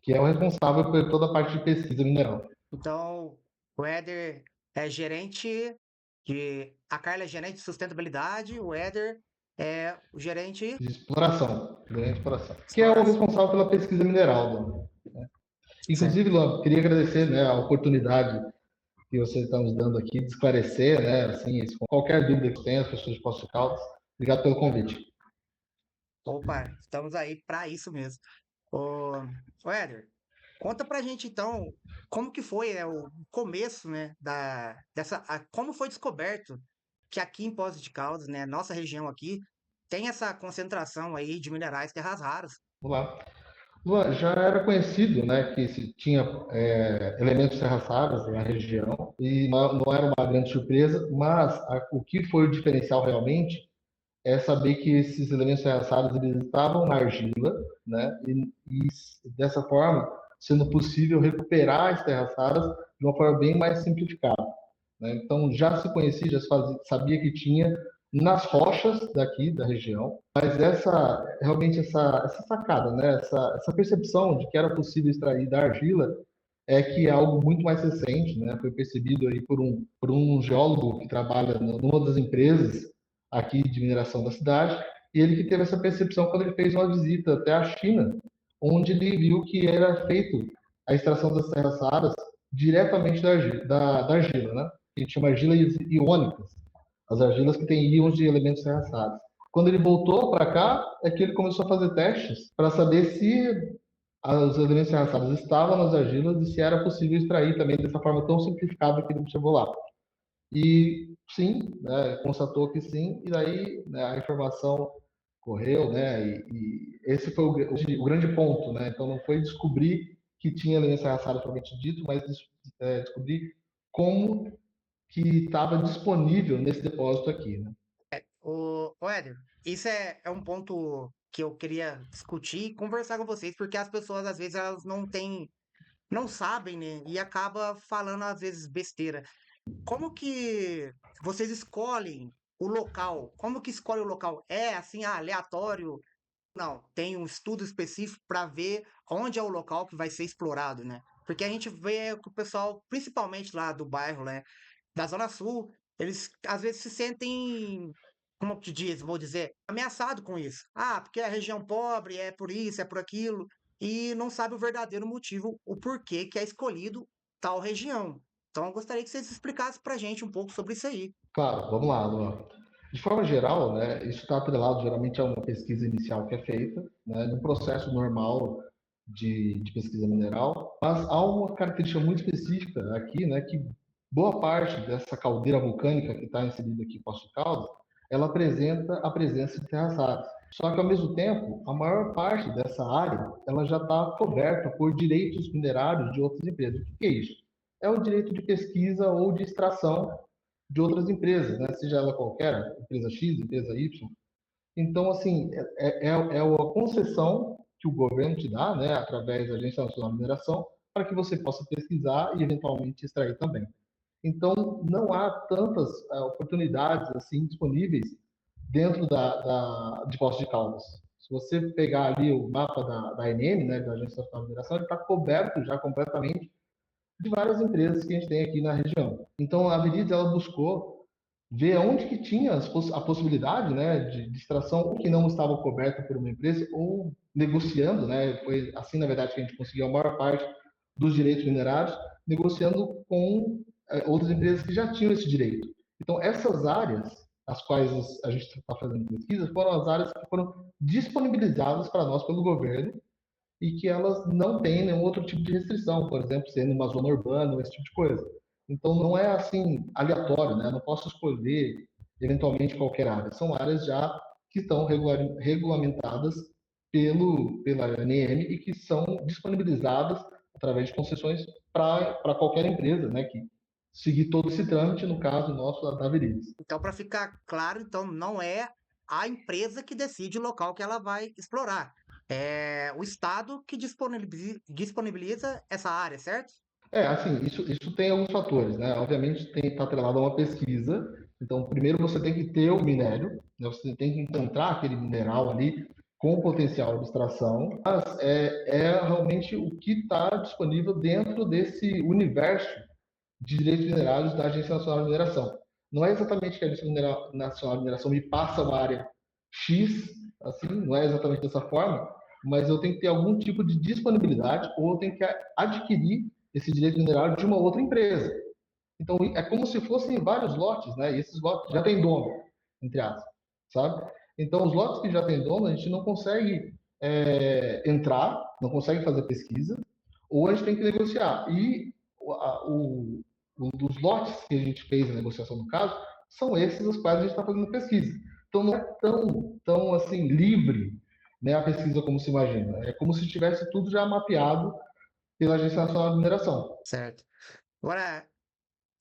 que é o responsável por toda a parte de pesquisa mineral, Então, o Éder é gerente a Carla é gerente de sustentabilidade, o Éder é o gerente de de exploração, que é o exploração. responsável pela pesquisa mineral. Certo. Inclusive, Luan, queria agradecer, né, a oportunidade que você está nos dando aqui de esclarecer, né, assim, qualquer dúvida que tenha, as pessoas de Poços de Caldas. Obrigado pelo convite. Opa, estamos aí para isso mesmo. Ô, Éder, conta pra gente então como que foi, né, o começo, né, como foi descoberto que aqui em Poços de Caldas, né, nossa região aqui, tem essa concentração aí de minerais terras raras. Vamos lá. Luan, já era conhecido, né, que se tinha elementos terras raras na região e não era uma grande surpresa, mas o que foi o diferencial realmente é saber que esses elementos terras raros eles estavam na argila, né, e dessa forma sendo possível recuperar as terras raras de uma forma bem mais simplificada. Né? Então já se conhecia, sabia que tinha nas rochas daqui da região, mas realmente essa sacada, né? Essa percepção de que era possível extrair da argila é que é algo muito mais recente, né? Foi percebido aí por um geólogo que trabalha numa das empresas aqui de mineração da cidade, e ele que teve essa percepção quando ele fez uma visita até a China, onde ele viu que era feito a extração das terras raras diretamente da argila, né? Que a gente chama argilas iônicas, as argilas que têm íons de elementos terras raros. Quando ele voltou para cá, é que ele começou a fazer testes para saber se os elementos terras raros estavam nas argilas e se era possível extrair também dessa forma tão simplificada que ele chegou lá. E sim, né, constatou que sim, e daí, né, a informação correu, né, e esse foi o grande ponto, né, então não foi descobrir que tinha elementos raçados propriamente dito, mas descobrir como que estava disponível nesse depósito aqui, né. Ô Éder, isso é um ponto que eu queria discutir e conversar com vocês, porque as pessoas às vezes elas não sabem, né? E acaba falando às vezes besteira. Como que vocês escolhem o local? Como que escolhe o local? É assim, aleatório? Não, tem um estudo específico para ver onde é o local que vai ser explorado, né? Porque a gente vê que o pessoal, principalmente lá do bairro, né, da Zona Sul, eles às vezes se sentem, como que diz, vou dizer, ameaçado com isso. Ah, porque é região pobre, é por isso, é por aquilo, e não sabe o verdadeiro motivo, o porquê que é escolhido tal região. Então, eu gostaria que vocês explicassem pra gente um pouco sobre isso aí. Claro, vamos lá, Luan. De forma geral, né, isso está atrelado geralmente a uma pesquisa inicial que é feita, né, no processo normal de pesquisa mineral, mas há uma característica muito específica aqui, né, que boa parte dessa caldeira vulcânica que está inserida aqui em Poços de Caldas, ela apresenta a presença de terras raras. Só que, ao mesmo tempo, a maior parte dessa área ela já está coberta por direitos minerários de outras empresas. O que é isso? É o direito de pesquisa ou de extração de outras empresas, né? Seja ela qualquer, empresa X, empresa Y. Então, assim, a concessão que o governo te dá, né, através da Agência Nacional de Mineração, para que você possa pesquisar e eventualmente extrair também. Então, não há tantas oportunidades assim disponíveis dentro de Poços de Caldas. Se você pegar ali o mapa da ANM, né, da Agência Nacional de Mineração, ele está coberto já completamente de várias empresas que a gente tem aqui na região. Então, a Virid, ela buscou ver onde que tinha a possibilidade, né, de extração ou que não estava coberta por uma empresa ou negociando, né, foi assim, na verdade, que a gente conseguiu a maior parte dos direitos minerários, negociando com outras empresas que já tinham esse direito. Então, essas áreas, as quais a gente está fazendo pesquisa, foram as áreas que foram disponibilizadas para nós pelo governo e que elas não têm nenhum outro tipo de restrição, por exemplo, sendo uma zona urbana, esse tipo de coisa. Então não é assim aleatório, né? Eu não posso escolher eventualmente qualquer área. São áreas já que estão regulamentadas pela ANM e que são disponibilizadas através de concessões para qualquer empresa, né? Que seguir todo esse trâmite, no caso nosso da Verides. Então, para ficar claro, então não é a empresa que decide o local que ela vai explorar. É o Estado que disponibiliza essa área, certo? Assim, isso tem alguns fatores, né? Obviamente está atrelado a uma pesquisa. Então, primeiro você tem que ter o minério, né? Você tem que encontrar aquele mineral ali com potencial de extração, mas é realmente o que está disponível dentro desse universo de direitos minerários da Agência Nacional de Mineração. Não é exatamente que a Agência Nacional de Mineração me passa uma área X, assim, não é exatamente dessa forma, mas eu tenho que ter algum tipo de disponibilidade ou eu tenho que adquirir esse direito minerário de uma outra empresa. Então, é como se fossem vários lotes, né? E esses lotes já têm dono, entre aspas, sabe? Então, os lotes que já têm dono, a gente não consegue entrar, não consegue fazer pesquisa, ou a gente tem que negociar. E um dos lotes que a gente fez a negociação no caso, são esses os quais a gente está fazendo pesquisa. Então, não é tão assim, livre, né, a pesquisa como se imagina. É como se tivesse tudo já mapeado pela Agência Nacional de Mineração. Certo. Agora,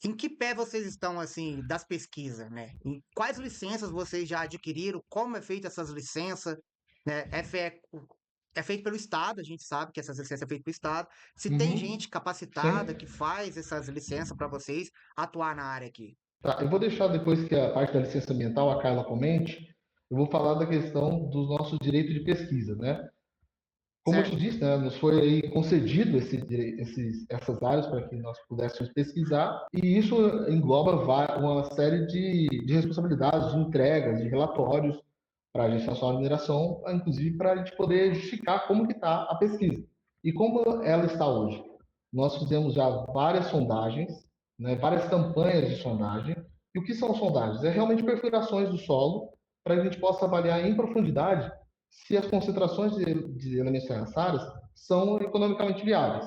em que pé vocês estão, assim, das pesquisas, né? Em quais licenças vocês já adquiriram? Como é feita essas licenças? Né? É feito pelo Estado, a gente sabe que essas licenças é feito pelo Estado. Se tem Uhum. gente capacitada Sim. que faz essas licenças para vocês atuar na área aqui. Tá, eu vou deixar depois que a parte da licença ambiental a Carla comente, eu vou falar da questão dos nossos direitos de pesquisa, né? Como eu te Certo? disse, né, nos foi aí concedido essas áreas para que nós pudéssemos pesquisar, e isso engloba uma série de responsabilidades, de entregas, de relatórios para a Agência Nacional de Mineração, inclusive para a gente poder justificar como que está a pesquisa e como ela está hoje. Nós fizemos já várias sondagens, né, várias campanhas de sondagem, e o que são sondagens? É realmente perfurações do solo para que a gente possa avaliar em profundidade se as concentrações de elementos terciários são economicamente viáveis.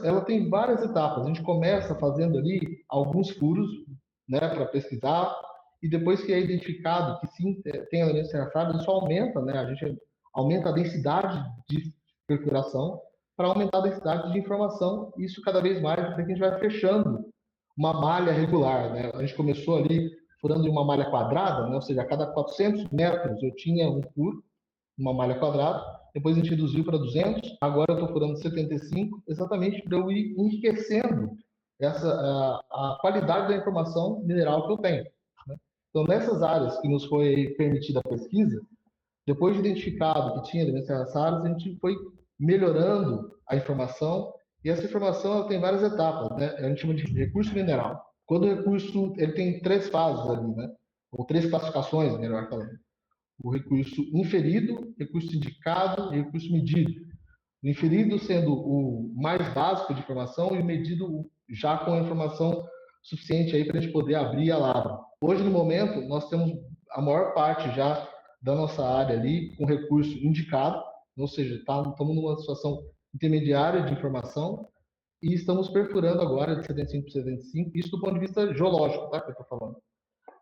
Ela tem várias etapas. A gente começa fazendo ali alguns furos, né, para pesquisar, e depois que é identificado que sim tem elementos terciários, isso aumenta, né, a gente aumenta a densidade de perfuração para aumentar a densidade de informação, e isso cada vez mais até que a gente vai fechando uma malha regular, né? A gente começou ali furando em uma malha quadrada, né? Ou seja, a cada 400 metros eu tinha um furo, uma malha quadrada, depois a gente reduziu para 200, agora eu estou furando 75, exatamente para eu ir enriquecendo a qualidade da informação mineral que eu tenho. Né? Então, nessas áreas que nos foi permitida a pesquisa, depois de identificado que tinha elementos raras, a gente foi melhorando a informação, e essa informação ela tem várias etapas, né? A gente chama de recurso mineral. Quando o recurso ele tem três fases ali, né? Ou três classificações, melhor falando. O recurso inferido, recurso indicado e recurso medido. O inferido sendo o mais básico de informação e o medido já com a informação suficiente aí para a gente poder abrir a lavra. Hoje, no momento, nós temos a maior parte já da nossa área ali com recurso indicado, ou seja, estamos numa situação intermediária de informação e estamos perfurando agora de 75 por 75, isso do ponto de vista geológico, tá, que eu estou falando,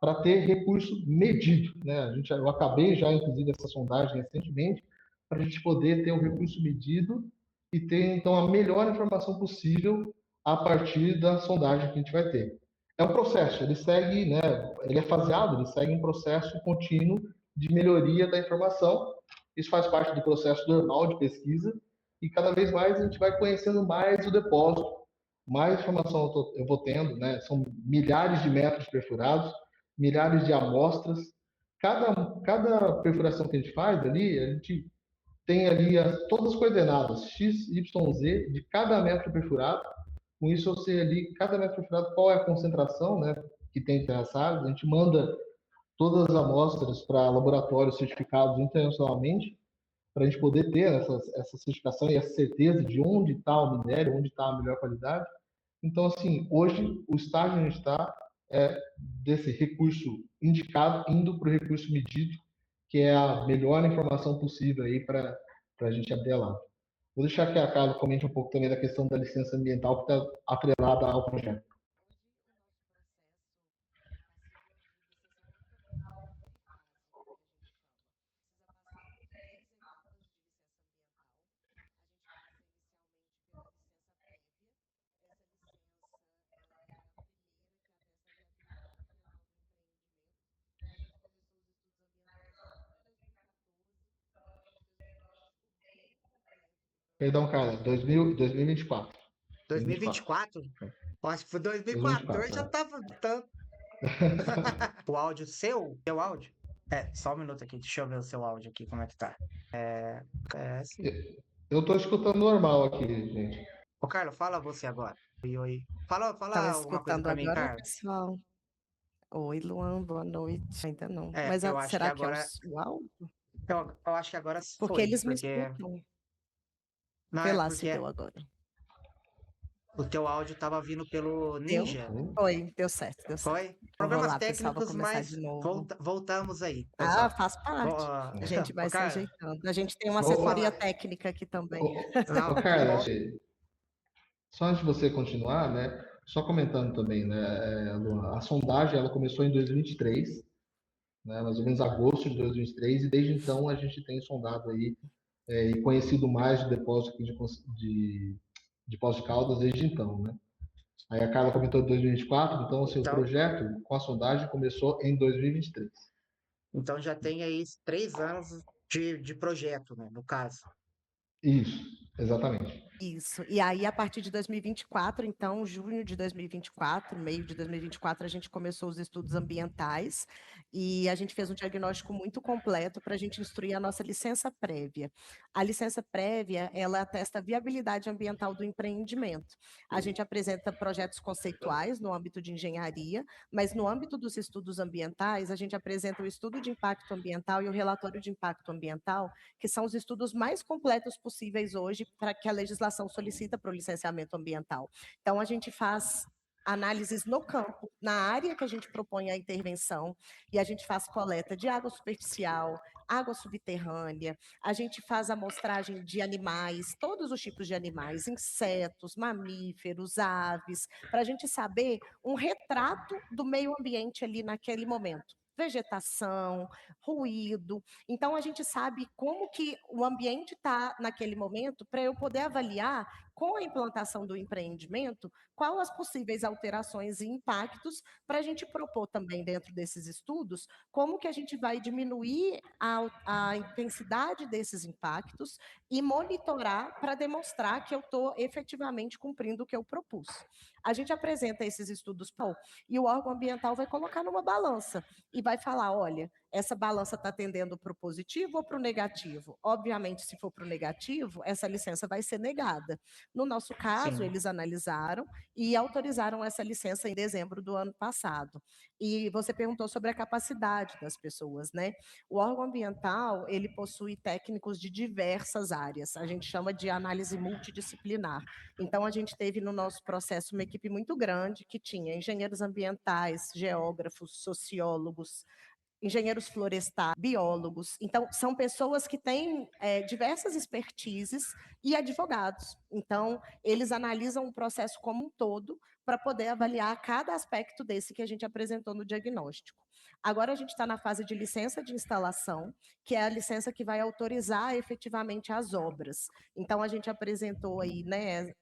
para ter recurso medido. Né? Eu acabei já, inclusive, essa sondagem recentemente, para a gente poder ter o recurso medido e ter, então, a melhor informação possível a partir da sondagem que a gente vai ter. É um processo, ele segue, né, ele é faseado, ele segue um processo contínuo de melhoria da informação. Isso faz parte do processo normal de pesquisa e cada vez mais a gente vai conhecendo mais o depósito, mais informação eu vou tendo, né? São milhares de metros perfurados, milhares de amostras. Cada perfuração que a gente faz ali, a gente tem ali todas as coordenadas x, y, z de cada metro perfurado. Com isso, eu sei ali, cada metro perfurado, qual é a concentração, né, que tem terras raras. A gente manda todas as amostras para laboratórios certificados internacionalmente, para a gente poder ter essa certificação e essa certeza de onde está o minério, onde está a melhor qualidade. Então, assim, hoje o estágio onde a gente está é desse recurso indicado indo para o recurso medido, que é a melhor informação possível aí para a gente abrir lá. Vou deixar que a Carla comente um pouco também da questão da licença ambiental que está atrelada ao projeto. Perdão, Carla, 2024. 2024. 2024? Acho que foi 2024, 2014, já é. tava. O áudio seu? Seu áudio? Só um minuto aqui, deixa eu ver o seu áudio aqui, como é que tá. Sim. Eu estou escutando normal aqui, gente. Ô, Carlos, fala você agora. Oi, oi. Fala, Estão fala alguma coisa escutando pra mim, agora, Carlos. pessoal? Oi, Luan, boa noite. Ainda não. É, Mas eu acho que será que é agora. o áudio? Eu acho que agora Porque foi, eles me porque. escutam. Não, Vê é lá se porque deu agora. o teu áudio tava vindo pelo Deu? Ninja. Foi, deu certo, deu certo. Foi? Então vamos Problemas lá, pessoal, vou técnicos, começar mas de novo. voltamos aí, Ah, pessoal. faz parte. A gente Ô, vai se Carlos, ajeitando. A gente tem uma você assessoria fala. técnica aqui também. Ô, Não, que Carla, bom. só antes de você continuar, né? Só comentando também, né? Luan, a sondagem ela começou em 2023, né? Mais ou menos agosto de 2023, e desde então a gente tem sondado aí e conhecido mais o depósito aqui de Poços de Caldas desde então, né? Aí a Carla comentou de 2024, então assim, o Então, projeto com a sondagem começou em 2023. então já tem aí 3 anos de projeto, né? No caso. Isso, exatamente. Isso. E aí, a partir de 2024, então, junho de 2024, meio de 2024, a gente começou os estudos ambientais e a gente fez um diagnóstico muito completo para a gente instruir a nossa licença prévia. A licença prévia, ela atesta a viabilidade ambiental do empreendimento. A gente apresenta projetos conceituais no âmbito de engenharia, mas no âmbito dos estudos ambientais, a gente apresenta o estudo de impacto ambiental e o relatório de impacto ambiental, que são os estudos mais completos possíveis hoje para que a legislação solicita para o licenciamento ambiental. Então, a gente faz análises no campo, na área que a gente propõe a intervenção, e a gente faz coleta de água superficial, água subterrânea, a gente faz amostragem de animais, todos os tipos de animais, insetos, mamíferos, aves, para a gente saber um retrato do meio ambiente ali naquele momento. Vegetação, ruído. Então, a gente sabe como que o ambiente está naquele momento para eu poder avaliar, com a implantação do empreendimento, quais as possíveis alterações e impactos para a gente propor também dentro desses estudos, como que a gente vai diminuir a intensidade desses impactos e monitorar para demonstrar que eu estou efetivamente cumprindo o que eu propus. A gente apresenta esses estudos e o órgão ambiental vai colocar numa balança e vai falar, olha, essa balança está tendendo para o positivo ou para o negativo? Obviamente, se for para o negativo, essa licença vai ser negada. No nosso caso, Sim. eles analisaram e autorizaram essa licença em dezembro do ano passado. E você perguntou sobre a capacidade das pessoas, né? O órgão ambiental, ele possui técnicos de diversas áreas. A gente chama de análise multidisciplinar. Então, a gente teve no nosso processo uma equipe muito grande que tinha engenheiros ambientais, geógrafos, sociólogos, engenheiros florestais, biólogos. Então, são pessoas que têm diversas expertises e advogados. Então, eles analisam o processo como um todo para poder avaliar cada aspecto desse que a gente apresentou no diagnóstico. Agora a gente está na fase de licença de instalação, que é a licença que vai autorizar efetivamente as obras. Então, a gente apresentou aí, né,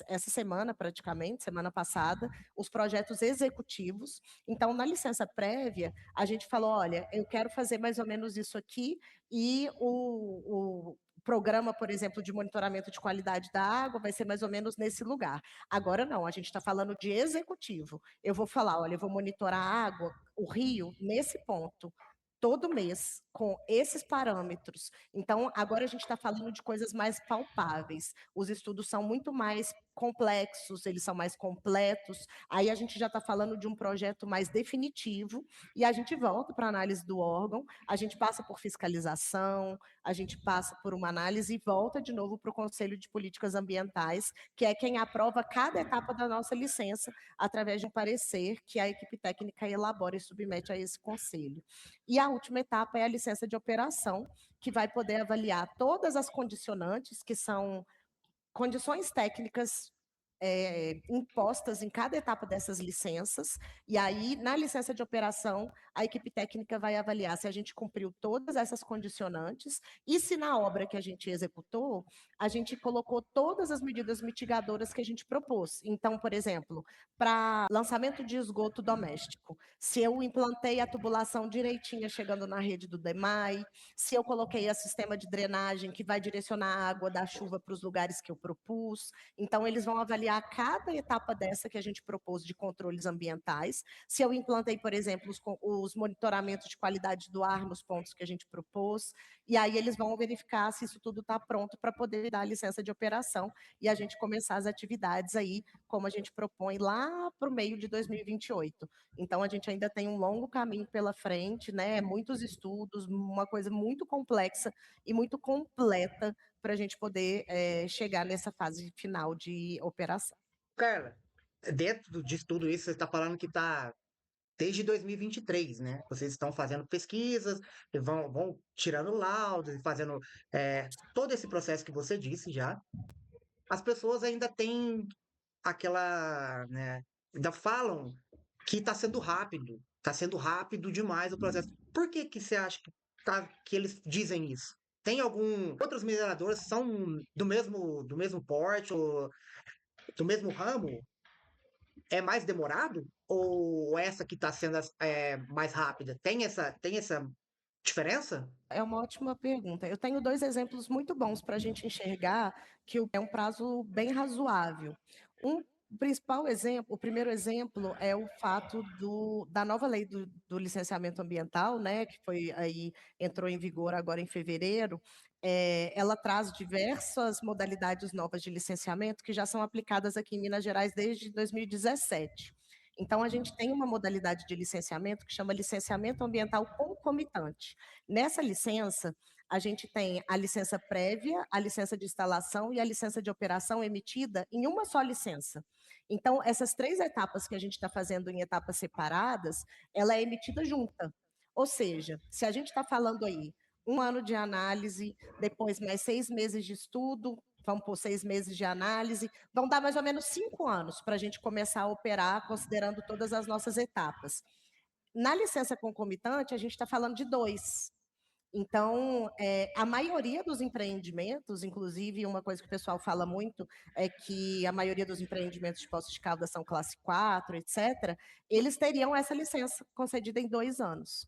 essa semana, praticamente, semana passada, os projetos executivos. Então, na licença prévia, a gente falou: olha, eu quero fazer mais ou menos isso aqui, e o programa, por exemplo, de monitoramento de qualidade da água vai ser mais ou menos nesse lugar. Agora não, a gente está falando de executivo. Eu vou falar: olha, eu vou monitorar a água, o rio, nesse ponto. Todo mês, com esses parâmetros. Então, agora a gente está falando de coisas mais palpáveis. Os estudos são muito mais complexos, eles são mais completos. Aí a gente já está falando de um projeto mais definitivo e a gente volta para a análise do órgão, a gente passa por fiscalização, a gente passa por uma análise e volta de novo para o Conselho de Políticas Ambientais, que é quem aprova cada etapa da nossa licença através de um parecer que a equipe técnica elabora e submete a esse conselho. E a última etapa é a licença de operação, que vai poder avaliar todas as condicionantes, que são condições técnicas impostas em cada etapa dessas licenças, e aí, na licença de operação, a equipe técnica vai avaliar se a gente cumpriu todas essas condicionantes e se na obra que a gente executou, a gente colocou todas as medidas mitigadoras que a gente propôs. Então, por exemplo, para lançamento de esgoto doméstico, se eu implantei a tubulação direitinha chegando na rede do DEMAI, se eu coloquei o sistema de drenagem que vai direcionar a água da chuva para os lugares que eu propus. Então, eles vão avaliar avaliar cada etapa dessa que a gente propôs de controles ambientais. Se eu implantei, por exemplo, os monitoramentos de qualidade do ar nos pontos que a gente propôs, e aí eles vão verificar se isso tudo está pronto para poder dar a licença de operação e a gente começar as atividades aí, como a gente propõe lá para o meio de 2028. Então, a gente ainda tem um longo caminho pela frente, né? Muitos estudos, uma coisa muito complexa e muito completa para a gente poder chegar nessa fase final de operação. Carla, dentro disso tudo isso, você está falando que está desde 2023, né? Vocês estão fazendo pesquisas, e vão tirando laudos, e fazendo todo esse processo que você disse já. As pessoas ainda têm aquela, né? Ainda falam que está sendo rápido demais o processo. Por que que você acha que eles dizem isso? Tem outros mineradores são do mesmo porte ou do mesmo ramo? É mais demorado? Ou essa que está sendo mais rápida? Tem essa diferença? É uma ótima pergunta. Eu tenho 2 exemplos muito bons para a gente enxergar que é um prazo bem razoável. O principal exemplo, o primeiro exemplo é o fato da nova lei do licenciamento ambiental, né, que entrou em vigor agora em fevereiro. Ela traz diversas modalidades novas de licenciamento que já são aplicadas aqui em Minas Gerais desde 2017. Então, a gente tem uma modalidade de licenciamento que chama licenciamento ambiental concomitante. Nessa licença, a gente tem a licença prévia, a licença de instalação e a licença de operação emitida em uma só licença. Então, essas 3 etapas que a gente está fazendo em etapas separadas, ela é emitida junta. Ou seja, se a gente está falando aí 1 ano de análise, depois mais 6 meses de estudo, vamos por 6 meses de análise, vão dar mais ou menos 5 anos para a gente começar a operar, considerando todas as nossas etapas. Na licença concomitante, a gente está falando de 2. Então, a maioria dos empreendimentos, inclusive uma coisa que o pessoal fala muito, é que a maioria dos empreendimentos de Poços de Caldas são classe 4, etc., eles teriam essa licença concedida em 2 anos.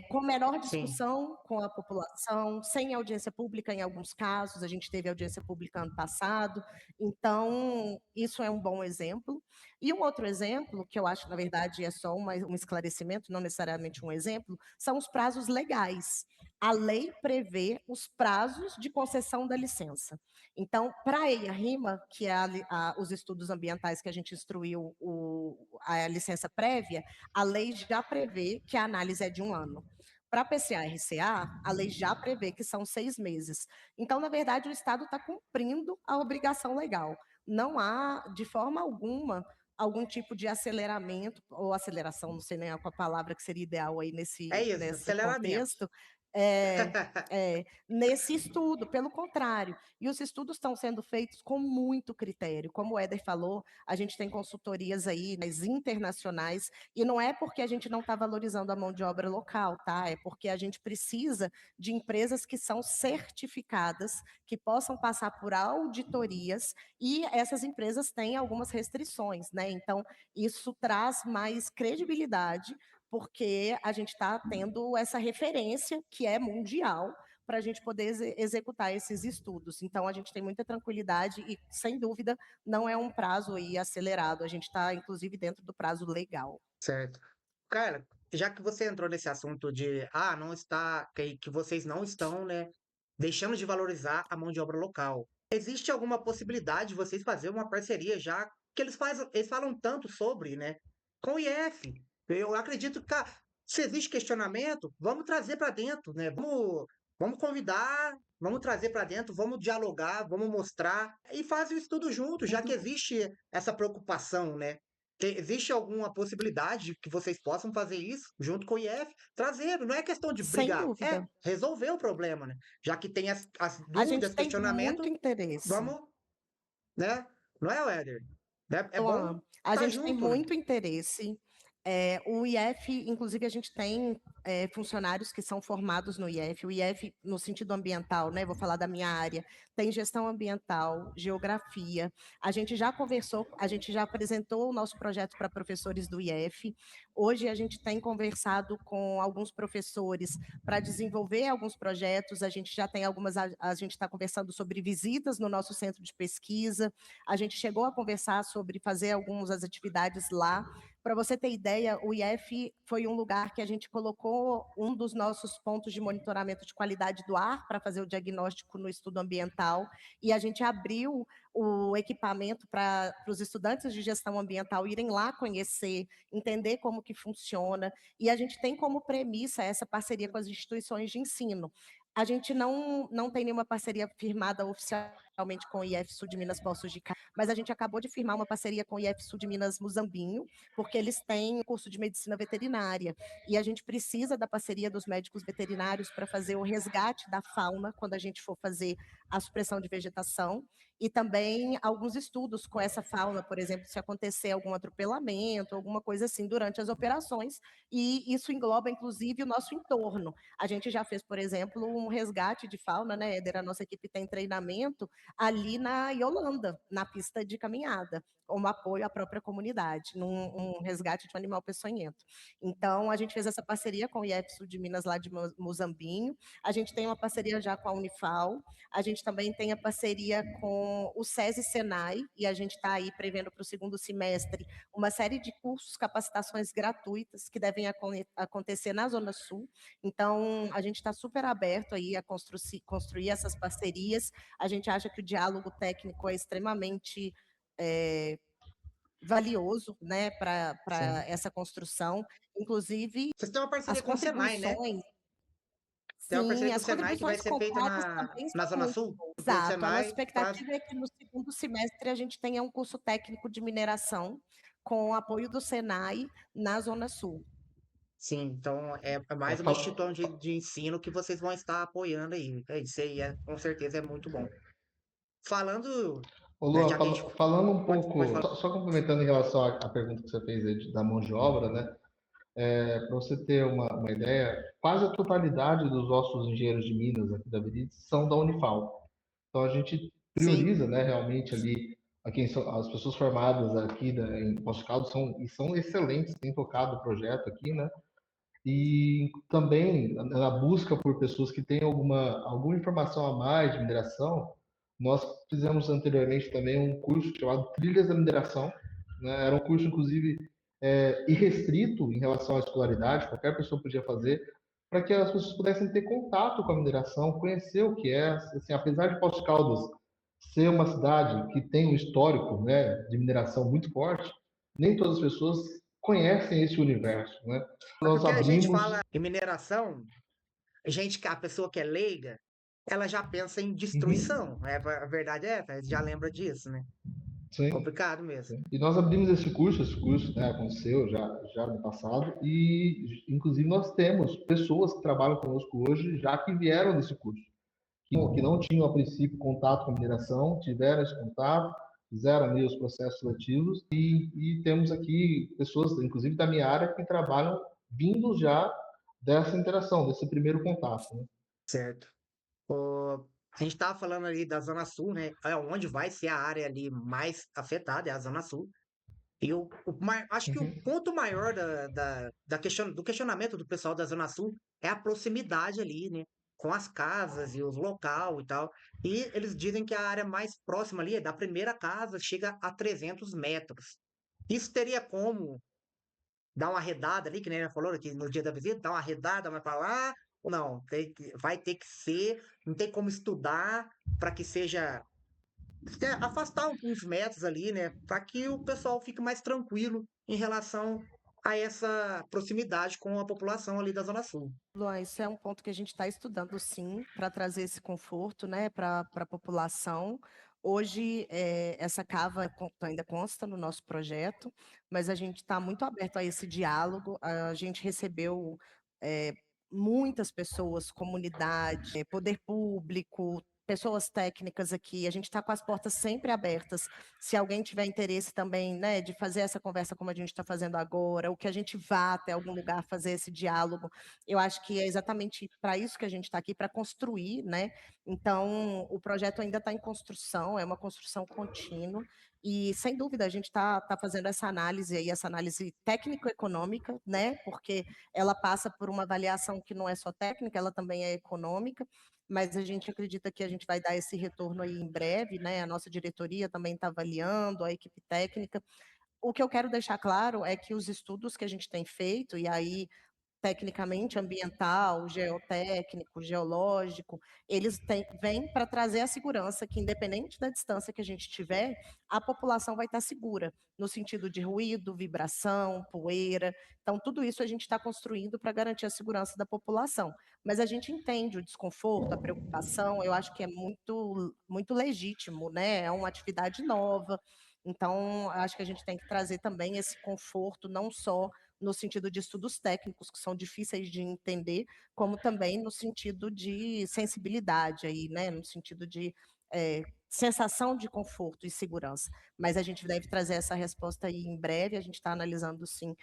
Com menor Sim. discussão com a população, sem audiência pública em alguns casos, a gente teve audiência pública ano passado, então isso é um bom exemplo. E um outro exemplo, que eu acho, na verdade, é só um esclarecimento, não necessariamente um exemplo, são os prazos legais. A lei prevê os prazos de concessão da licença. Então, para a EIA-RIMA, que é os estudos ambientais que a gente instruiu a licença prévia, a lei já prevê que a análise é de 1 ano. Para a PCA-RCA, a lei já prevê que são 6 meses. Então, na verdade, o Estado está cumprindo a obrigação legal. Não há, de forma alguma, algum tipo de aceleramento ou aceleração, não sei nem qual a palavra que seria ideal aí É isso, nesse aceleramento. contexto, nesse estudo, pelo contrário. E os estudos estão sendo feitos com muito critério. Como o Éder falou, a gente tem consultorias aí, nas internacionais, e não é porque a gente não está valorizando a mão de obra local, tá? É porque a gente precisa de empresas que são certificadas, que possam passar por auditorias, e essas empresas têm algumas restrições, né? Então, isso traz mais credibilidade, porque a gente está tendo essa referência que é mundial para a gente poder executar esses estudos. Então, a gente tem muita tranquilidade e, sem dúvida, não é um prazo aí acelerado. A gente está, inclusive, dentro do prazo legal. Certo. Cara, já que você entrou nesse assunto de, não está, que vocês não estão, né, deixando de valorizar a mão de obra local, existe alguma possibilidade de vocês fazer uma parceria já que eles falam tanto sobre, né, com o IF? Eu acredito que, cara, se existe questionamento, vamos trazer para dentro, né? Vamos convidar, vamos trazer para dentro, vamos dialogar, vamos mostrar e fazer o estudo junto, já que existe essa preocupação, né? Existe alguma possibilidade de que vocês possam fazer isso junto com o IF? Trazer, não é questão de Sem brigar, é dúvida. resolver o problema, né? Já que tem as A gente dúvidas, tem muito questionamento, interesse. vamos, né? Não é, Éder? É bom A estar gente tem junto, né? muito interesse O IF, inclusive, a gente tem funcionários que são formados no IF. O IF, no sentido ambiental, né? Vou falar da minha área, tem gestão ambiental, geografia. A gente já conversou, a gente já apresentou o nosso projeto para professores do IF. Hoje a gente tem conversado com alguns professores para desenvolver alguns projetos. A gente já tem algumas, a gente está conversando sobre visitas no nosso centro de pesquisa. A gente chegou a conversar sobre fazer algumas atividades lá. Para você ter ideia, o IF foi um lugar que a gente colocou um dos nossos pontos de monitoramento de qualidade do ar para fazer o diagnóstico no estudo ambiental, e a gente abriu o equipamento para os estudantes de gestão ambiental irem lá conhecer, entender como que funciona, e a gente tem como premissa essa parceria com as instituições de ensino. A gente não tem nenhuma parceria firmada oficialmente com o IF Sul de Minas Poços de Caldas, mas a gente acabou de firmar uma parceria com o IF Sul de Minas Muzambinho, porque eles têm o curso de medicina veterinária, e a gente precisa da parceria dos médicos veterinários para fazer o resgate da fauna quando a gente for fazer a supressão de vegetação, e também alguns estudos com essa fauna, por exemplo, se acontecer algum atropelamento, alguma coisa assim durante as operações, e isso engloba inclusive o nosso entorno. A gente já fez, por exemplo, um resgate de fauna, né, Éder? A nossa equipe tem treinamento ali na Yolanda, na pista de caminhada, como apoio à própria comunidade, num resgate de um animal peçonhento. Então, a gente fez essa parceria com o IEF Sul de Minas, lá de Muzambinho. A gente tem uma parceria já com a Unifal. A gente também tem a parceria com o SESI Senai, e a gente está aí prevendo para o segundo semestre uma série de cursos, capacitações gratuitas que devem acontecer na Zona Sul. Então, a gente está super aberto aí a construir essas parcerias. A gente acha que o diálogo técnico é extremamente valioso, né, para essa construção. Inclusive, Vocês têm uma as parceria com o Senai, né? contribuições, Tem uma sim, parceria com o as Senai que vai contribuições ser feita cobradas também na são Zona muito Sul? boas. Pelo Exato. A nossa Senai para. expectativa é que no segundo semestre a gente tenha um curso técnico de mineração com o apoio do Senai na Zona Sul. Sim, então é É, mais uma instituição de ensino que vocês vão estar apoiando aí. Isso aí com certeza é muito bom. Falando, Ô, né, Luan, já que a gente falando um pode pouco, falar. só complementando em relação à pergunta que você fez aí da mão de obra, né? Para você ter uma ideia, quase a totalidade dos nossos engenheiros de Minas aqui da Verides são da Unifal. Então a gente Sim, prioriza, né, realmente ali a quem são as pessoas formadas aqui em Poços de Caldas são excelentes, têm tocado o projeto aqui, né? E também na busca por pessoas que têm alguma informação a mais de mineração, nós fizemos anteriormente também um curso chamado Trilhas da Mineração, né? Era um curso, inclusive, irrestrito em relação à escolaridade, qualquer pessoa podia fazer, para que as pessoas pudessem ter contato com a mineração, conhecer o que é. Assim, apesar de Poços de Caldas ser uma cidade que tem um histórico, né, de mineração muito forte, nem todas as pessoas conhecem esse universo, né? é Nós porque a gente abrimos. fala em mineração, a pessoa que é leiga, ela já pensa em Uhum, destruição. A verdade é essa, já lembra disso, né? sim, Complicado mesmo. sim. E nós abrimos esse curso, né, aconteceu já no passado, e inclusive nós temos pessoas que trabalham conosco hoje já que vieram desse curso, que não tinham a princípio contato com a mineração, tiveram esse contato, fizeram ali os processos seletivos, e temos aqui pessoas, inclusive da minha área, que trabalham vindos já dessa interação, desse primeiro contato, né? Certo. A gente estava falando ali da Zona Sul, né? É onde vai ser a área ali mais afetada, é a Zona Sul. E acho que o Uhum. ponto maior do questionamento do pessoal da Zona Sul é a proximidade ali, né? Com as casas e os local e tal. E eles dizem que a área mais próxima ali é da primeira casa, chega a 300 metros. Isso teria como dar uma arredada ali, que nem ela falou que no dia da visita, dar uma arredada mais para lá, ou não? Vai ter que ser, não tem como estudar para que seja afastar uns metros ali, né? Para que o pessoal fique mais tranquilo em relação a essa proximidade com a população ali da Zona Sul. Luan, isso é um ponto que a gente está estudando, sim, para trazer esse conforto, né, para a população. Hoje, essa cava ainda consta no nosso projeto, mas a gente está muito aberto a esse diálogo. A gente recebeu muitas pessoas, comunidade, poder público, pessoas técnicas aqui, a gente está com as portas sempre abertas. Se alguém tiver interesse também, né, de fazer essa conversa como a gente está fazendo agora, ou que a gente vá até algum lugar fazer esse diálogo, eu acho que é exatamente para isso que a gente está aqui, para construir, né? Então, o projeto ainda está em construção, é uma construção contínua, e sem dúvida a gente está fazendo essa análise aí, essa análise técnico-econômica, né? Porque ela passa por uma avaliação que não é só técnica, ela também é econômica, mas a gente acredita que a gente vai dar esse retorno aí em breve, né? A nossa diretoria também está avaliando, a equipe técnica. O que eu quero deixar claro é que os estudos que a gente tem feito, e aí tecnicamente ambiental, geotécnico, geológico, eles vêm para trazer a segurança que, independente da distância que a gente tiver, a população vai estar segura, no sentido de ruído, vibração, poeira. Então, tudo isso a gente está construindo para garantir a segurança da população. Mas a gente entende o desconforto, a preocupação, eu acho que é muito, muito legítimo, né? É uma atividade nova. Então, acho que a gente tem que trazer também esse conforto, não só no sentido de estudos técnicos, que são difíceis de entender, como também no sentido de sensibilidade aí, né, no sentido de sensação de conforto e segurança. Mas a gente deve trazer essa resposta aí em breve, a gente está analisando sim,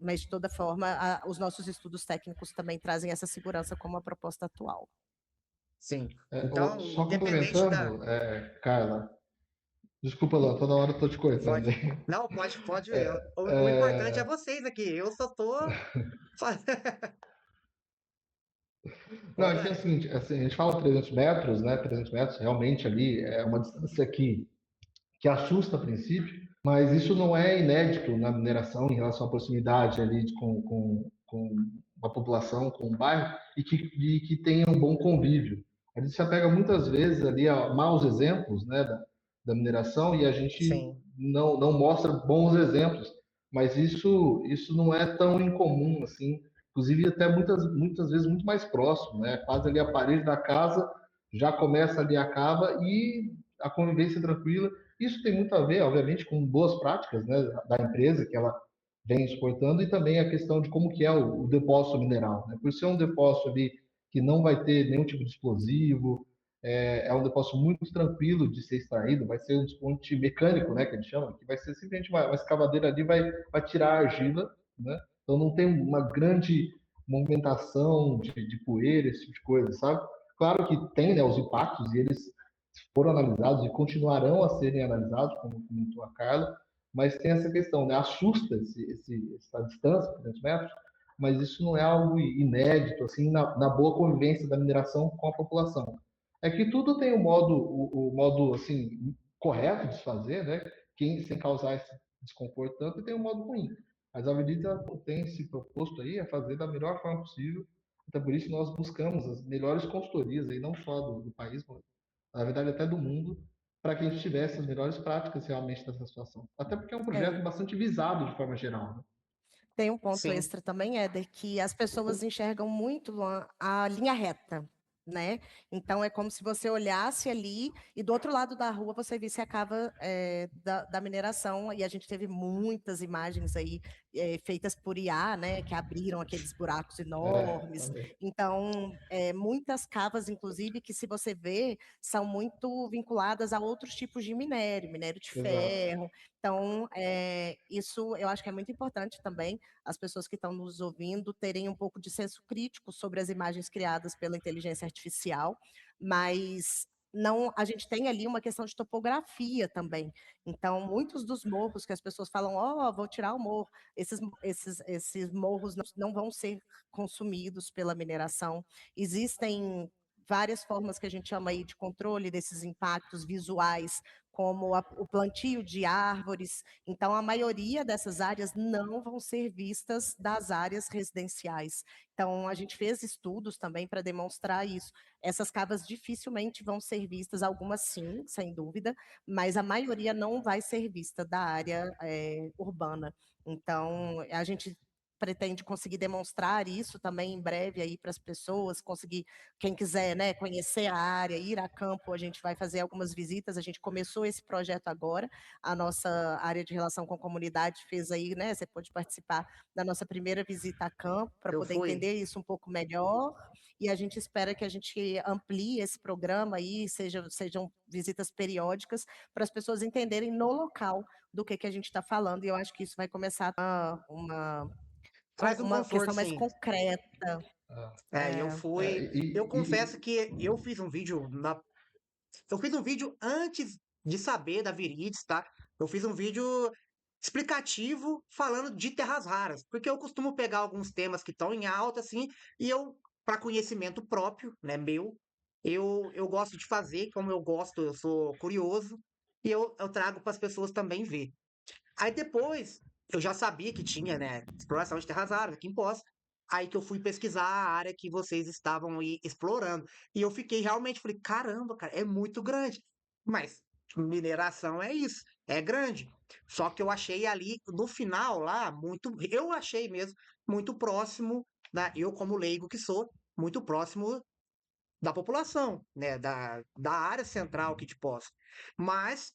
mas de toda forma, os nossos estudos técnicos também trazem essa segurança como a proposta atual. Sim. Então, Só independente da. complementando, Carla, desculpa, Luan, toda hora eu tô te cortando Pode. aí. Não, pode. O importante é É, vocês aqui. Eu só tô. não, Pode, é que é o Éder. seguinte, assim, a gente fala 300 metros, né? 300 metros realmente ali é uma distância que assusta a princípio, mas isso não é inédito na mineração em relação à proximidade ali com a população, com o bairro, e que tenha um bom convívio. A gente se apega muitas vezes ali a maus exemplos, né, da mineração e a gente Sim, não mostra bons exemplos, mas isso não é tão incomum assim, inclusive até muitas vezes muito mais próximo, né? Quase ali a parede da casa já começa ali acaba e a convivência tranquila. Isso tem muito a ver, obviamente, com boas práticas, né, da empresa que ela vem exportando e também a questão de como que é o depósito mineral, né? Por ser um depósito ali que não vai ter nenhum tipo de explosivo, é um depósito muito tranquilo de ser extraído, vai ser um desponte mecânico, né, que a gente chama, que vai ser simplesmente uma escavadeira ali vai tirar a argila, né? Então não tem uma grande movimentação de poeira, esse tipo de coisa, sabe? Claro que tem, né, os impactos e eles foram analisados e continuarão a serem analisados, como comentou a Carla, mas tem essa questão, né? Assusta essa distância, 300 metros, mas isso não é algo inédito, assim, na boa convivência da mineração com a população. É que tudo tem o modo, assim, correto de se fazer, né? Sem causar esse desconforto tanto, e tem um modo ruim. Mas a Avenida tem se proposto aí a fazer da melhor forma possível, até por isso nós buscamos as melhores consultorias aí, não só do país, mas na verdade até do mundo, para que a gente tivesse as melhores práticas realmente dessa situação. Até porque é um projeto É. bastante visado de forma geral, né? Tem um ponto sim. extra também, Éder, que as pessoas enxergam muito a linha reta, né? Então é como se você olhasse ali e do outro lado da rua você visse a cava da mineração, e a gente teve muitas imagens aí feitas por IA, né? Que abriram aqueles buracos enormes. Também. Então, muitas cavas, inclusive, que se você vê, são muito vinculadas a outros tipos de minério de Exato. ferro. Então, isso eu acho que é muito importante também as pessoas que estão nos ouvindo terem um pouco de senso crítico sobre as imagens criadas pela inteligência artificial, mas não, a gente tem ali uma questão de topografia também. Então, muitos dos morros que as pessoas falam, ó, vou tirar o morro, esses morros não vão ser consumidos pela mineração. Existem várias formas que a gente chama aí de controle desses impactos visuais, como o plantio de árvores. Então, a maioria dessas áreas não vão ser vistas das áreas residenciais. Então, a gente fez estudos também para demonstrar isso. Essas cavas dificilmente vão ser vistas, algumas sim, sem dúvida, mas a maioria não vai ser vista da área urbana. Então, a gente pretende conseguir demonstrar isso também em breve aí para as pessoas, conseguir, quem quiser, né, conhecer a área, ir a campo, a gente vai fazer algumas visitas, a gente começou esse projeto agora, a nossa área de relação com a comunidade fez aí, né, você pode participar da nossa primeira visita a campo, para Eu poder fui. entender isso um pouco melhor, e a gente espera que a gente amplie esse programa aí, sejam visitas periódicas, para as pessoas entenderem no local do que a gente está falando, e eu acho que isso vai começar Traz um uma conforto, questão mais sim. concreta. Eu É, fui. Eu confesso E, que eu fiz um vídeo eu fiz um vídeo antes de saber da Viridies, tá? Eu fiz um vídeo explicativo falando de terras raras, porque eu costumo pegar alguns temas que estão em alta, assim, e eu, para conhecimento próprio, né, meu, eu gosto de fazer, como eu gosto, eu sou curioso, e eu trago para as pessoas também ver. Aí depois, eu já sabia que tinha, né, exploração de terras raras aqui em Poços. Aí que eu fui pesquisar a área que vocês estavam aí explorando. E eu fiquei realmente, falei, caramba, cara, é muito grande. Mas mineração é isso, é grande. Só que eu achei ali, no final lá, eu achei mesmo, muito próximo, né, eu como leigo que sou, muito próximo da população, né, da área central aqui de Poços. Mas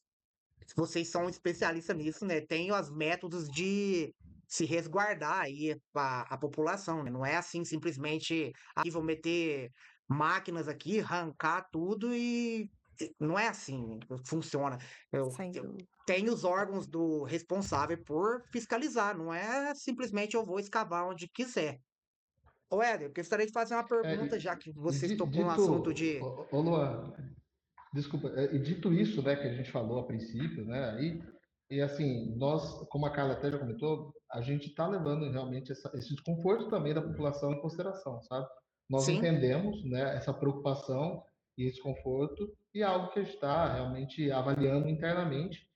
vocês são especialistas nisso, né? Tem os métodos de se resguardar aí a população, né? Não é assim simplesmente aqui vou meter máquinas aqui, arrancar tudo e não é assim que funciona. sem Eu dúvida. tenho os órgãos do responsável por fiscalizar, não é simplesmente eu vou escavar onde quiser. Ô, Éder, eu gostaria de fazer uma pergunta, já que vocês tocou no dito, assunto de. ô Luan, desculpa, e dito isso, né, que a gente falou a princípio, né, e assim, nós, como a Carla até já comentou, a gente está levando realmente esse desconforto também da população em consideração, sabe? Nós Sim, entendemos, né, essa preocupação e esse desconforto e é algo que a gente está realmente avaliando internamente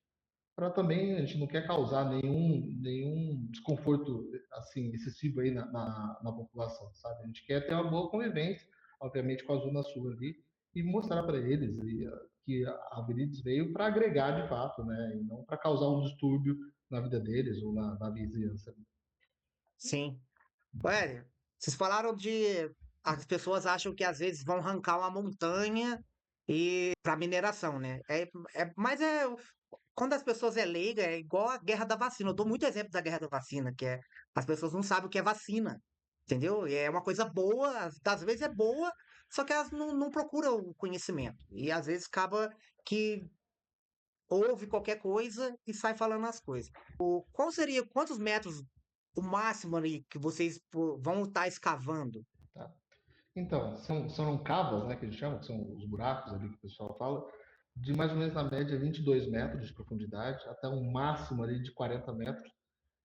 para também a gente não quer causar nenhum desconforto assim excessivo aí na população, sabe? A gente quer ter uma boa convivência, obviamente com a Zona Sul ali e mostrar para eles que a Viridies veio para agregar de fato, né? E não para causar um distúrbio na vida deles ou na vizinhança. sim. Ué, vocês falaram de. As pessoas acham que às vezes vão arrancar uma montanha e para mineração, né? Mas quando as pessoas é leiga, é igual a guerra da vacina. Eu dou muito exemplo da guerra da vacina, que é as pessoas não sabem o que é vacina, entendeu? E é uma coisa boa, às vezes é boa, só que elas não procuram o conhecimento. E às vezes acaba que ouve qualquer coisa e sai falando as coisas. Quantos metros o máximo ali que vocês vão estar escavando? Tá? Então, são cavas, né, que a gente chama, que são os buracos ali que o pessoal fala, de mais ou menos na média 22 metros de profundidade, até um máximo ali de 40 metros.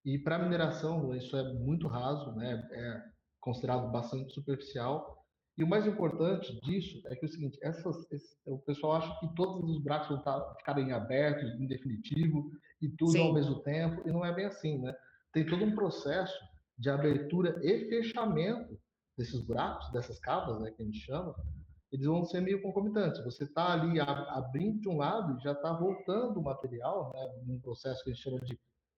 E para mineração, isso é muito raso, né? É considerado bastante superficial. E o mais importante disso é que é o seguinte: o pessoal acha que todos os buracos vão ficarem abertos, em definitivo, e tudo ao Sim, mesmo tempo, e não é bem assim, né? Tem todo um processo de abertura e fechamento desses buracos, dessas cavas, né, que a gente chama, eles vão ser meio concomitantes. Você está ali abrindo de um lado e já está voltando o material, né, num processo que a gente chama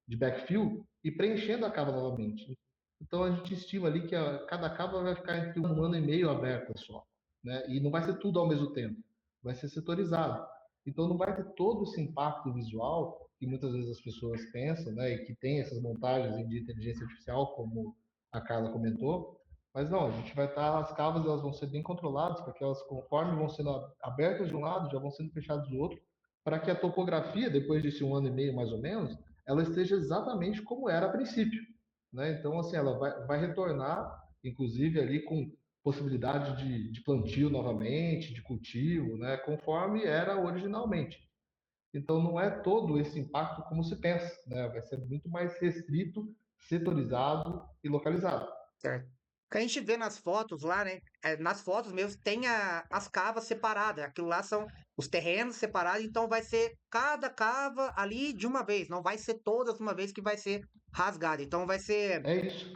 de backfill, e preenchendo a cava novamente. Então a gente estima ali que cada cava vai ficar entre 1 ano e meio aberta só, né? E não vai ser tudo ao mesmo tempo, vai ser setorizado. Então não vai ter todo esse impacto visual que muitas vezes as pessoas pensam, né? E que tem essas montagens de inteligência artificial, como a Carla comentou. Mas não, a gente vai estar, as cavas elas vão ser bem controladas, porque elas conforme vão sendo abertas de um lado, já vão sendo fechadas do outro, para que a topografia, depois desse 1 ano e meio mais ou menos, ela esteja exatamente como era a princípio, né? Então, assim, ela vai retornar, inclusive ali com possibilidade de plantio novamente, de cultivo, né? Conforme era originalmente. Então, não é todo esse impacto como se pensa, né? Vai ser muito mais restrito, setorizado e localizado. certo. O que a gente vê nas fotos lá, né? Nas fotos mesmo, tem as cavas separadas. Aquilo lá são os terrenos separados, então vai ser cada cava ali de uma vez. Não vai ser todas de uma vez que vai ser rasgada. Então vai ser É isso,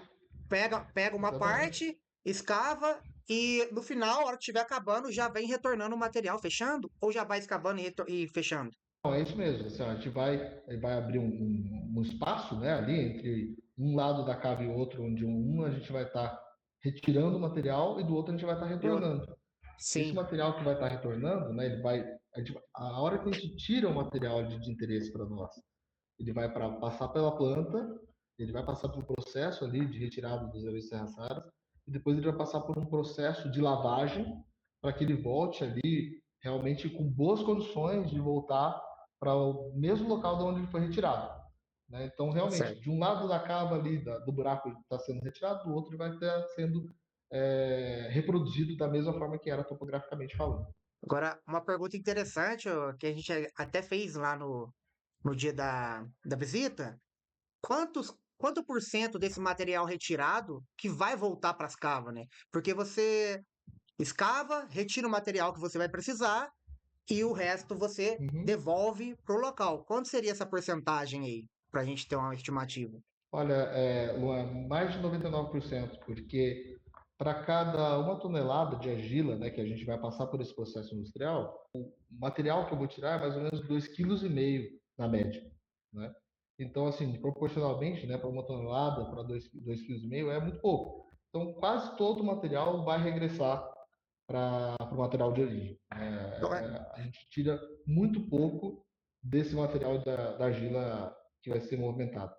pega uma exatamente. parte, escava e no final, a hora que estiver acabando, já vem retornando o material, fechando? Ou já vai escavando e fechando? Então, é isso mesmo. Assim, a gente vai abrir um espaço, né, ali entre um lado da cava e outro, onde a gente vai estar retirando o material e do outro a gente vai estar retornando. Esse Sim, material que vai estar retornando, né, a hora que a gente tira o material de interesse para nós, ele vai passar pela planta, ele vai passar pelo processo ali de retirada dos eventos serraçaras, e depois ele vai passar por um processo de lavagem para que ele volte ali realmente com boas condições de voltar para o mesmo local de onde ele foi retirado. Né? Então, realmente, certo. de um lado da cava ali, do buraco que está sendo retirado, do outro ele vai estar sendo reproduzido da mesma forma que era topograficamente falando. Agora, uma pergunta interessante, ó, que a gente até fez lá no dia da visita. Quanto por cento desse material retirado que vai voltar para as cavas, né? Porque você escava, retira o material que você vai precisar e o resto você Uhum. devolve para o local. Quanto seria essa porcentagem aí, para a gente ter uma estimativa? Olha, Luan, mais de 99%, porque para cada uma tonelada de argila, né, que a gente vai passar por esse processo industrial, o material que eu vou tirar é mais ou menos 2,5 kg na média, né? Então, assim, proporcionalmente, né, para uma tonelada, para 2,5 kg é muito pouco. Então, quase todo o material vai regressar para o material de origem. Então, A gente tira muito pouco desse material da argila que vai ser movimentado.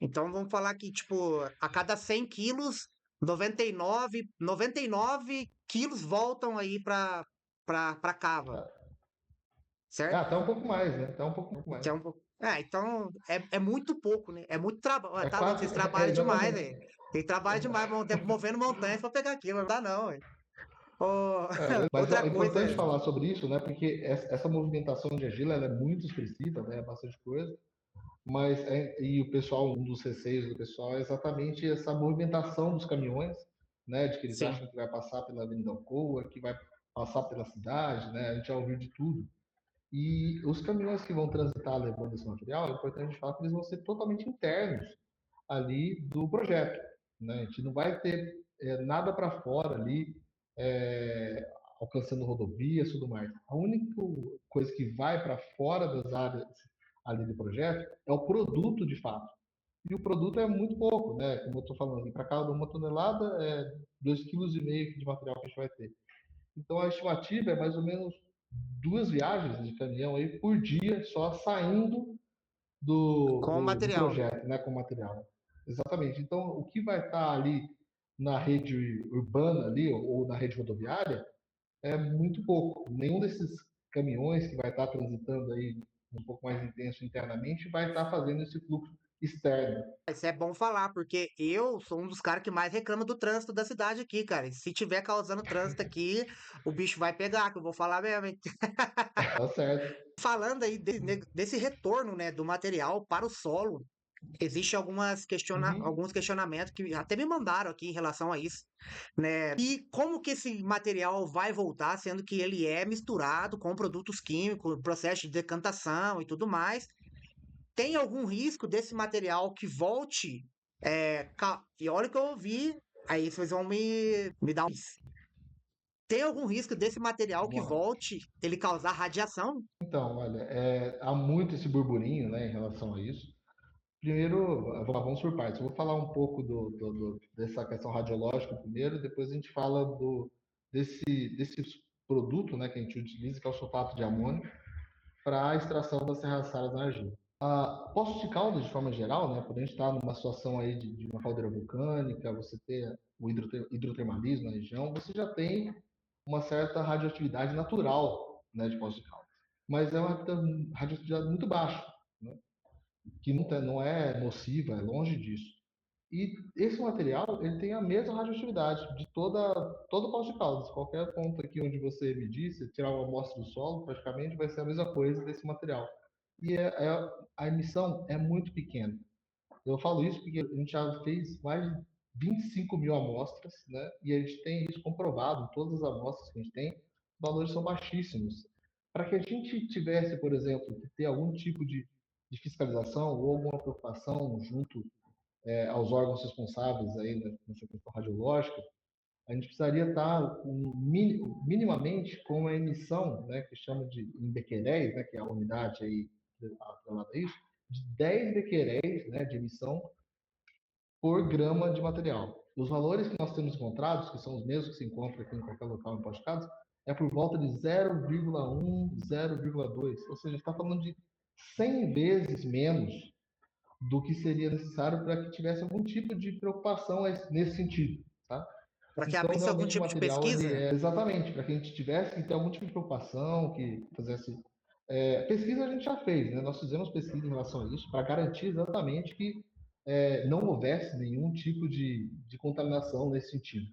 então vamos falar que, tipo, a cada 100 quilos, 99 quilos voltam aí para cava, certo? Até um pouco mais, né? Até um pouco mais. Então, então é muito pouco, né? É muito trabalho. É Tá louco, quase, vocês trabalham demais, exatamente. velho. Tem trabalho demais, movendo montanhas pra pegar aquilo, não dá não, velho. Ô, Mas ó, outra é importante coisa, falar sobre isso, né? Porque essa movimentação de argila ela é muito expressiva, né? É bastante coisa. Mas e o pessoal, um dos receios do pessoal é exatamente essa movimentação dos caminhões, né? De que eles sim, acham que vai passar pela Avenida Alcoa, que vai passar pela cidade, né? A gente já ouviu de tudo. E os caminhões que vão transitar levando esse material, é importante a gente falar que eles vão ser totalmente internos ali do projeto. Né? A gente não vai ter nada para fora ali, alcançando rodovias e tudo mais. A única coisa que vai para fora das áreas ali do projeto é o produto de fato. E o produto é muito pouco, né? Como eu estou falando, para cada uma tonelada é 2,5 kg de material que a gente vai ter. Então a estimativa é mais ou menos 2 viagens de caminhão aí por dia só saindo com o do material. projeto, né, com o material. Exatamente. Então, o que vai estar ali na rede urbana ali ou na rede rodoviária é muito pouco. Nenhum desses caminhões que vai estar transitando aí um pouco mais intenso internamente vai estar fazendo esse fluxo externo. Isso é bom falar, porque eu sou um dos caras que mais reclama do trânsito da cidade aqui, cara. E se tiver causando trânsito aqui, o bicho vai pegar, que eu vou falar mesmo, hein? Tá certo. Falando aí desse retorno, né, do material para o solo, existe Uhum. alguns questionamentos que até me mandaram aqui em relação a isso, né? E como que esse material vai voltar, sendo que ele é misturado com produtos químicos, processo de decantação e tudo mais? Tem algum risco desse material que volte? E olha que eu ouvi, aí vocês vão me dar um. Tem algum risco desse material que Vamos lá. volte ele causar radiação? Então, olha, há muito esse burburinho, né, em relação a isso. Primeiro, vamos por partes. Eu vou falar um pouco dessa questão radiológica primeiro, depois a gente fala desse produto, né, que a gente utiliza, que é o sulfato de amônio, para a extração das serrassaras na argila. Poços de caldas, de forma geral, né, quando a gente está numa situação aí de uma caldeira vulcânica, você ter o hidrotermalismo na região, você já tem uma certa radioatividade natural, né, de poços de caldas. Mas é uma radioatividade muito baixa, né? Que não é nociva, é longe disso. E esse material ele tem a mesma radioatividade de todo o poço de Caldas. Qualquer ponto aqui onde você medir, se tirar uma amostra do solo, praticamente vai ser a mesma coisa desse material. E a emissão é muito pequena. Eu falo isso porque a gente já fez mais de 25 mil amostras, né? E a gente tem isso comprovado em todas as amostras que a gente tem, os valores são baixíssimos. Para que a gente tivesse, por exemplo, que ter algum tipo de fiscalização ou alguma preocupação junto aos órgãos responsáveis aí nessa questão radiológica, a gente precisaria estar minimamente com a emissão, né, que chama de em bequeréis, né, que é a unidade aí atrelada a isso, de 10 bequeréis, né, de emissão por grama de material. Os valores que nós temos encontrados, que são os mesmos que se encontram aqui em qualquer local em Poços de Caldas, é por volta de 0,1, 0,2. Ou seja, está falando de 100 vezes menos do que seria necessário para que tivesse algum tipo de preocupação nesse sentido, tá? Para que Então, abrisse algum realmente, o tipo de material, ele pesquisa? é exatamente para que a gente tivesse que ter algum tipo de preocupação, que fizesse. Pesquisa a gente já fez, né? Nós fizemos pesquisa em relação a isso, para garantir exatamente que não houvesse nenhum tipo de contaminação nesse sentido.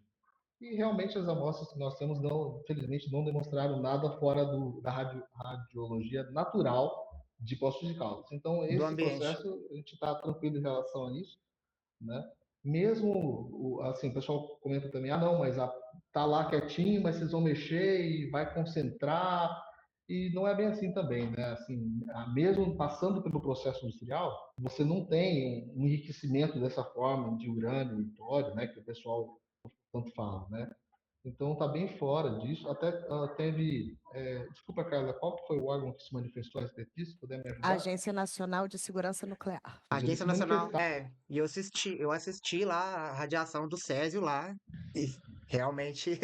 E realmente as amostras que nós temos, não, infelizmente, não demonstraram nada fora da radiologia natural de Poços de Caldas. Então, Do esse ambiente. processo, a gente está tranquilo em relação a isso, né? Mesmo, assim, o pessoal comenta também, não, mas tá lá quietinho, mas vocês vão mexer e vai concentrar, e não é bem assim também, né? Assim, mesmo passando pelo processo industrial, você não tem um enriquecimento dessa forma de urânio e tório, né? Que o pessoal tanto fala, né? Então tá bem fora disso. Até teve, desculpa, Carla, qual que foi o órgão que se manifestou a respeito disso? Se puder me ajudar? Agência Nacional de Segurança Nuclear. Ou seja, eles Agência se Nacional, manifestaram. e eu assisti lá a radiação do Césio lá, e realmente,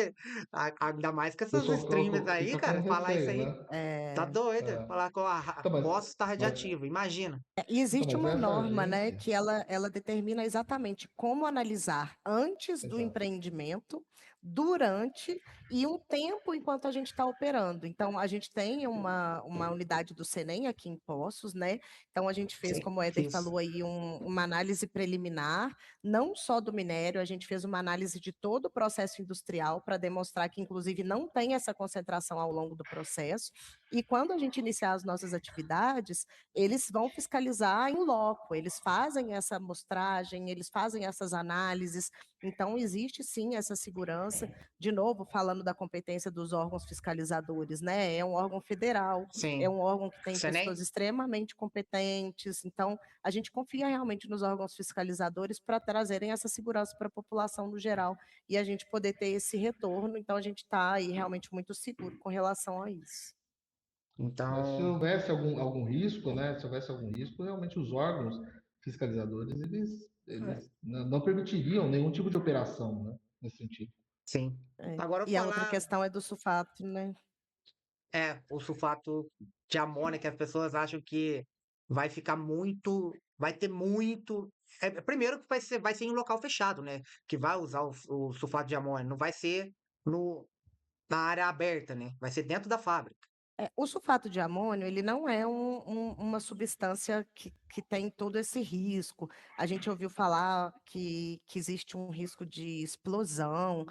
ainda mais com O essas pessoal streamers aí, fica com cara, falar isso receio, aí, né? tá É, doido, É. falar que a Então, poço tá mas, radiativo, imagina. E então, existe mas uma essa norma, né, agência, que ela determina exatamente como analisar antes do exato. empreendimento, durante e um tempo enquanto a gente está operando. Então, a gente tem uma unidade do Senem aqui em Poços, né? Então, a gente fez, Sim, como o Éder fiz. falou aí, uma análise preliminar, não só do minério, a gente fez uma análise de todo o processo industrial para demonstrar que, inclusive, não tem essa concentração ao longo do processo. E quando a gente iniciar as nossas atividades, eles vão fiscalizar em loco, eles fazem essa amostragem, eles fazem essas análises, então existe sim essa segurança, de novo, falando da competência dos órgãos fiscalizadores, né? É um órgão federal, é Sim. um órgão que tem Você pessoas nem? extremamente competentes, então a gente confia realmente nos órgãos fiscalizadores para trazerem essa segurança para a população no geral e a gente poder ter esse retorno, então a gente está aí realmente muito seguro com relação a isso. Se Então, houvesse algum risco, né? Se houvesse algum risco, realmente os órgãos fiscalizadores, eles não permitiriam nenhum tipo de operação, né? Nesse sentido. sim. É. Agora eu vou E a outra falar, questão é do sulfato, né? o sulfato de amônia, que as pessoas acham que vai ficar muito, vai ter muito. Primeiro que vai ser em um local fechado, né? Que vai usar o sulfato de amônia, não vai ser no, na área aberta, né? Vai ser dentro da fábrica. O sulfato de amônio, ele não é uma substância que tem todo esse risco. A gente ouviu falar que existe um risco de explosão.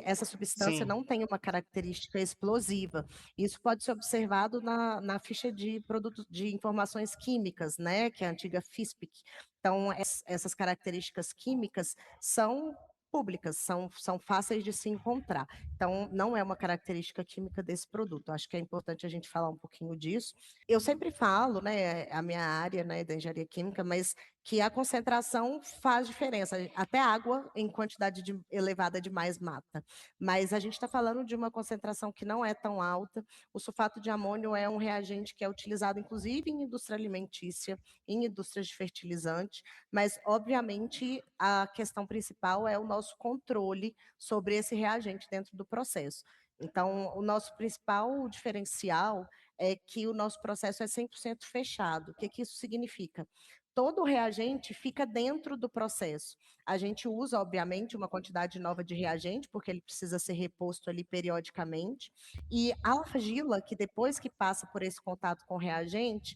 Essa substância Sim, não tem uma característica explosiva. Isso pode ser observado na ficha de produtos de informações químicas, né, que é a antiga FISPIC. Então, essas características químicas são públicas, são fáceis de se encontrar. Então, não é uma característica química desse produto. Acho que é importante a gente falar um pouquinho disso. Eu sempre falo, né, a minha área, né, da engenharia química, mas que a concentração faz diferença. Até água em quantidade elevada demais mata. Mas a gente está falando de uma concentração que não é tão alta. O sulfato de amônio é um reagente que é utilizado, inclusive, em indústria alimentícia, em indústrias de fertilizante, mas, obviamente, a questão principal é o nosso controle sobre esse reagente dentro do processo. Então, o nosso principal diferencial é que o nosso processo é 100% fechado. O que isso significa? Todo o reagente fica dentro do processo. A gente usa, obviamente, uma quantidade nova de reagente, porque ele precisa ser reposto ali periodicamente, e a argila, que depois que passa por esse contato com o reagente,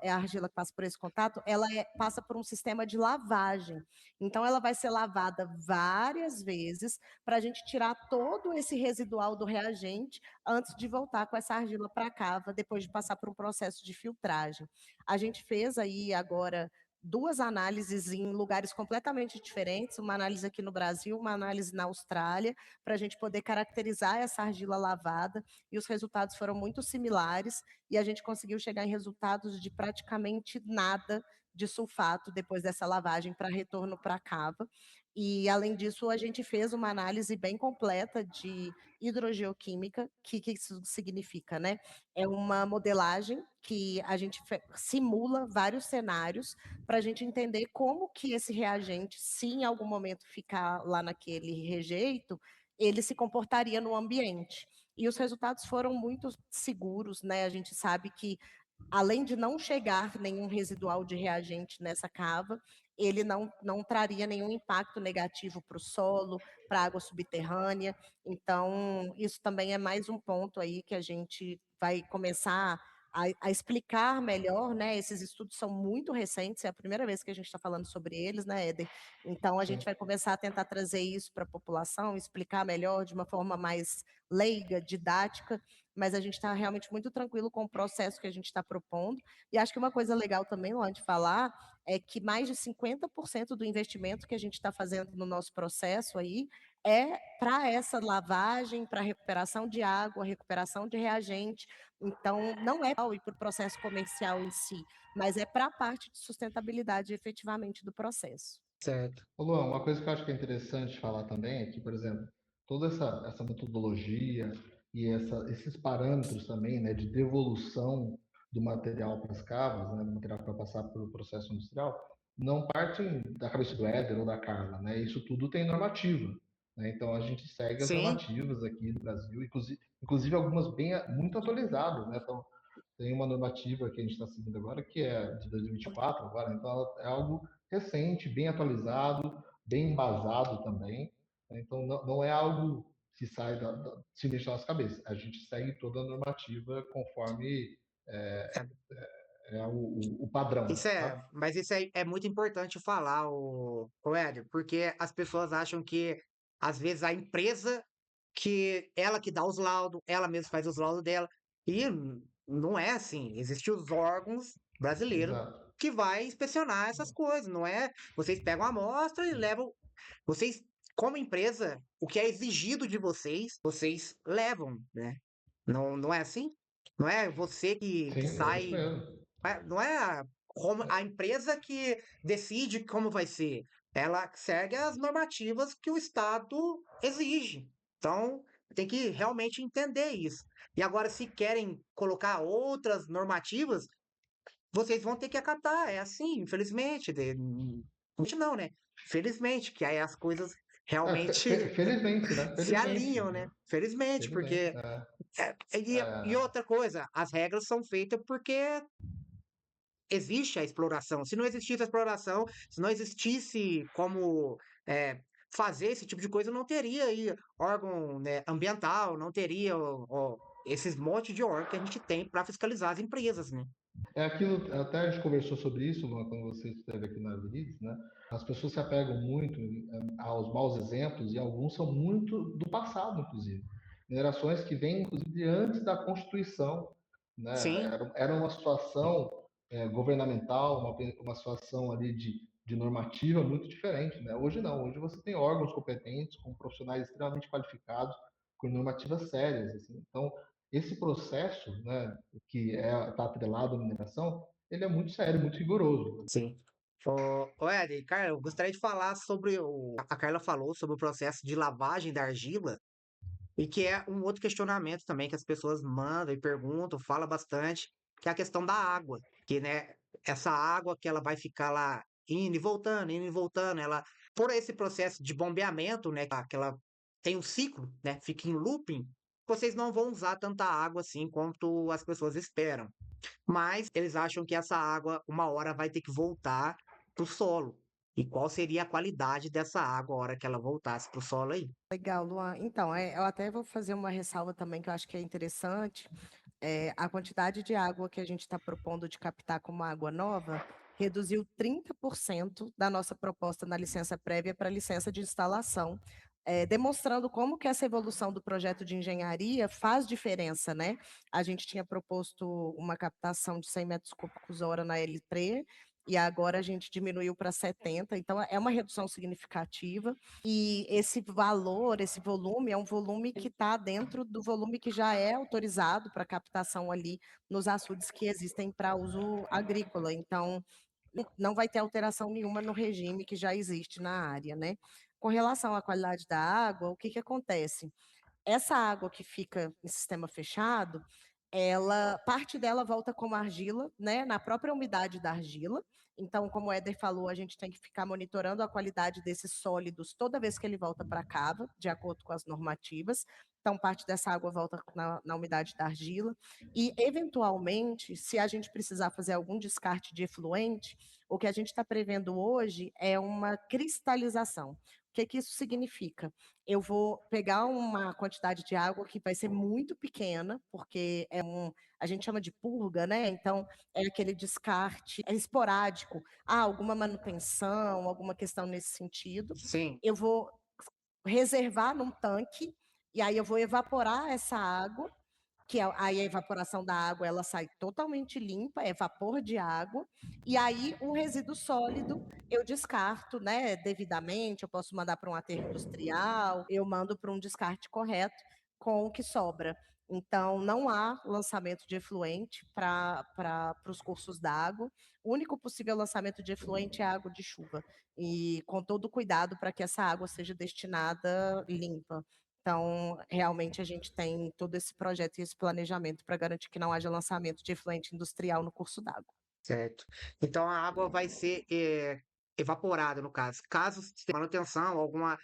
a argila que passa por esse contato, passa por um sistema de lavagem. Então, ela vai ser lavada várias vezes para a gente tirar todo esse residual do reagente antes de voltar com essa argila para a cava, depois de passar por um processo de filtragem. A gente fez aí agora 2 análises em lugares completamente diferentes, uma análise aqui no Brasil, uma análise na Austrália, para a gente poder caracterizar essa argila lavada, e os resultados foram muito similares, e a gente conseguiu chegar em resultados de praticamente nada de sulfato depois dessa lavagem para retorno para a cava. E, além disso, a gente fez uma análise bem completa de hidrogeoquímica. Que isso significa, né? É uma modelagem que a gente simula vários cenários para a gente entender como que esse reagente, se em algum momento ficar lá naquele rejeito, ele se comportaria no ambiente. E os resultados foram muito seguros, né? A gente sabe que, além de não chegar nenhum residual de reagente nessa cava, ele não traria nenhum impacto negativo para o solo, para a água subterrânea. Então, isso também é mais um ponto aí que a gente vai começar a explicar melhor, né? Esses estudos são muito recentes, é a primeira vez que a gente está falando sobre eles, né, Éder? Então, a gente Sim. vai começar a tentar trazer isso para a população, explicar melhor, de uma forma mais leiga, didática, mas a gente está realmente muito tranquilo com o processo que a gente está propondo. E acho que uma coisa legal também, Luan, de falar, é que mais de 50% do investimento que a gente está fazendo no nosso processo aí é para essa lavagem, para recuperação de água, recuperação de reagente. Então, não é para o processo comercial em si, mas é para a parte de sustentabilidade efetivamente do processo. Certo. Ô, Luan, uma coisa que eu acho que é interessante falar também é que, por exemplo, toda essa metodologia e esses parâmetros também, né, de devolução do material para as cavas, né, do material para passar pelo processo industrial, não partem da cabeça do Éder ou da Carla, né? Isso tudo tem normativa, né? Então a gente segue as Sim, normativas aqui do Brasil, inclusive algumas muito atualizadas, né? Então tem uma normativa que a gente está seguindo agora que é de 2024 agora, então é algo recente, bem atualizado, bem embasado também. Né? Então, não é algo que sai se deixa nas cabeças. A gente segue toda a normativa conforme o padrão, tá? mas isso é muito importante falar, o Hélio, porque as pessoas acham que, às vezes, a empresa que ela que dá os laudos, ela mesma faz os laudos dela, e não é assim. Existem os órgãos brasileiros Exato. que vai inspecionar essas coisas, não é? Vocês pegam a amostra e levam, vocês, como empresa, o que é exigido de vocês, vocês levam, né? Não é assim? Não é você que Sim, é isso sai mesmo. não é a empresa que decide como vai ser. Ela segue as normativas que o Estado exige. Então, tem que realmente entender isso. E agora, se querem colocar outras normativas, vocês vão ter que acatar. É assim, infelizmente. Não, né? Felizmente, que aí as coisas realmente Felizmente, né? se Felizmente, alinham, né? né? Felizmente, Felizmente. porque. E É, outra coisa, as regras são feitas porque existe a exploração. Se não existisse a exploração, se não existisse como fazer esse tipo de coisa, não teria aí órgão, né, ambiental, não teria esses monte de órgão que a gente tem para fiscalizar as empresas, né? É aquilo, até a gente conversou sobre isso, Luan, quando você esteve aqui na Leads, né? As pessoas se apegam muito aos maus exemplos e alguns são muito do passado, inclusive. Minerações que vêm, inclusive, antes da Constituição, né? Sim, Era uma situação governamental, uma situação ali de normativa muito diferente, né? Hoje não, hoje você tem órgãos competentes, com profissionais extremamente qualificados, com normativas sérias, assim. Então, esse processo, né, que está atrelado à mineração, ele é muito sério, muito rigoroso. sim. Ô Ed, cara, eu gostaria de falar sobre a Carla falou sobre o processo de lavagem da argila, e que é um outro questionamento também que as pessoas mandam e perguntam, fala bastante, que é a questão da água, que, né, essa água que ela vai ficar lá indo e voltando, ela, por esse processo de bombeamento, né, que ela tem um ciclo, né, fica em looping, vocês não vão usar tanta água assim quanto as pessoas esperam. Mas eles acham que essa água, uma hora, vai ter que voltar para o solo. E qual seria a qualidade dessa água a hora que ela voltasse para o solo aí? Legal, Luan. Então, eu até vou fazer uma ressalva também que eu acho que é interessante. A quantidade de água que a gente está propondo de captar como água nova reduziu 30% da nossa proposta na licença prévia para licença de instalação, demonstrando como que essa evolução do projeto de engenharia faz diferença, né? A gente tinha proposto uma captação de 100 metros cúbicos hora na L3, e agora a gente diminuiu para 70, então é uma redução significativa. E esse valor, esse volume, é um volume que está dentro do volume que já é autorizado para captação ali nos açudes que existem para uso agrícola. Então, não vai ter alteração nenhuma no regime que já existe na área, né. Com relação à qualidade da água, o que que acontece? Essa água que fica em sistema fechado, ela parte dela volta como argila, né, na própria umidade da argila. Então, como o Éder falou, a gente tem que ficar monitorando a qualidade desses sólidos toda vez que ele volta para a cava, de acordo com as normativas. Então, parte dessa água volta na umidade da argila. E, eventualmente, se a gente precisar fazer algum descarte de efluente, o que a gente está prevendo hoje é uma cristalização. O que que isso significa? Eu vou pegar uma quantidade de água que vai ser muito pequena, porque a gente chama de purga, né? Então, é aquele descarte esporádico. Alguma manutenção, alguma questão nesse sentido. Sim, Eu vou reservar num tanque, e aí eu vou evaporar essa água, aí a evaporação da água ela sai totalmente limpa, é vapor de água, e aí o resíduo sólido eu descarto, né, devidamente, eu posso mandar para um aterro industrial, eu mando para um descarte correto com o que sobra. Então, não há lançamento de efluente para os cursos d'água. O único possível lançamento de efluente é a água de chuva, e com todo o cuidado para que essa água seja destinada limpa. Então, realmente, a gente tem todo esse projeto e esse planejamento para garantir que não haja lançamento de efluente industrial no curso d'água. certo. Então a água vai ser, evaporada, no caso. Caso tenha manutenção, alguma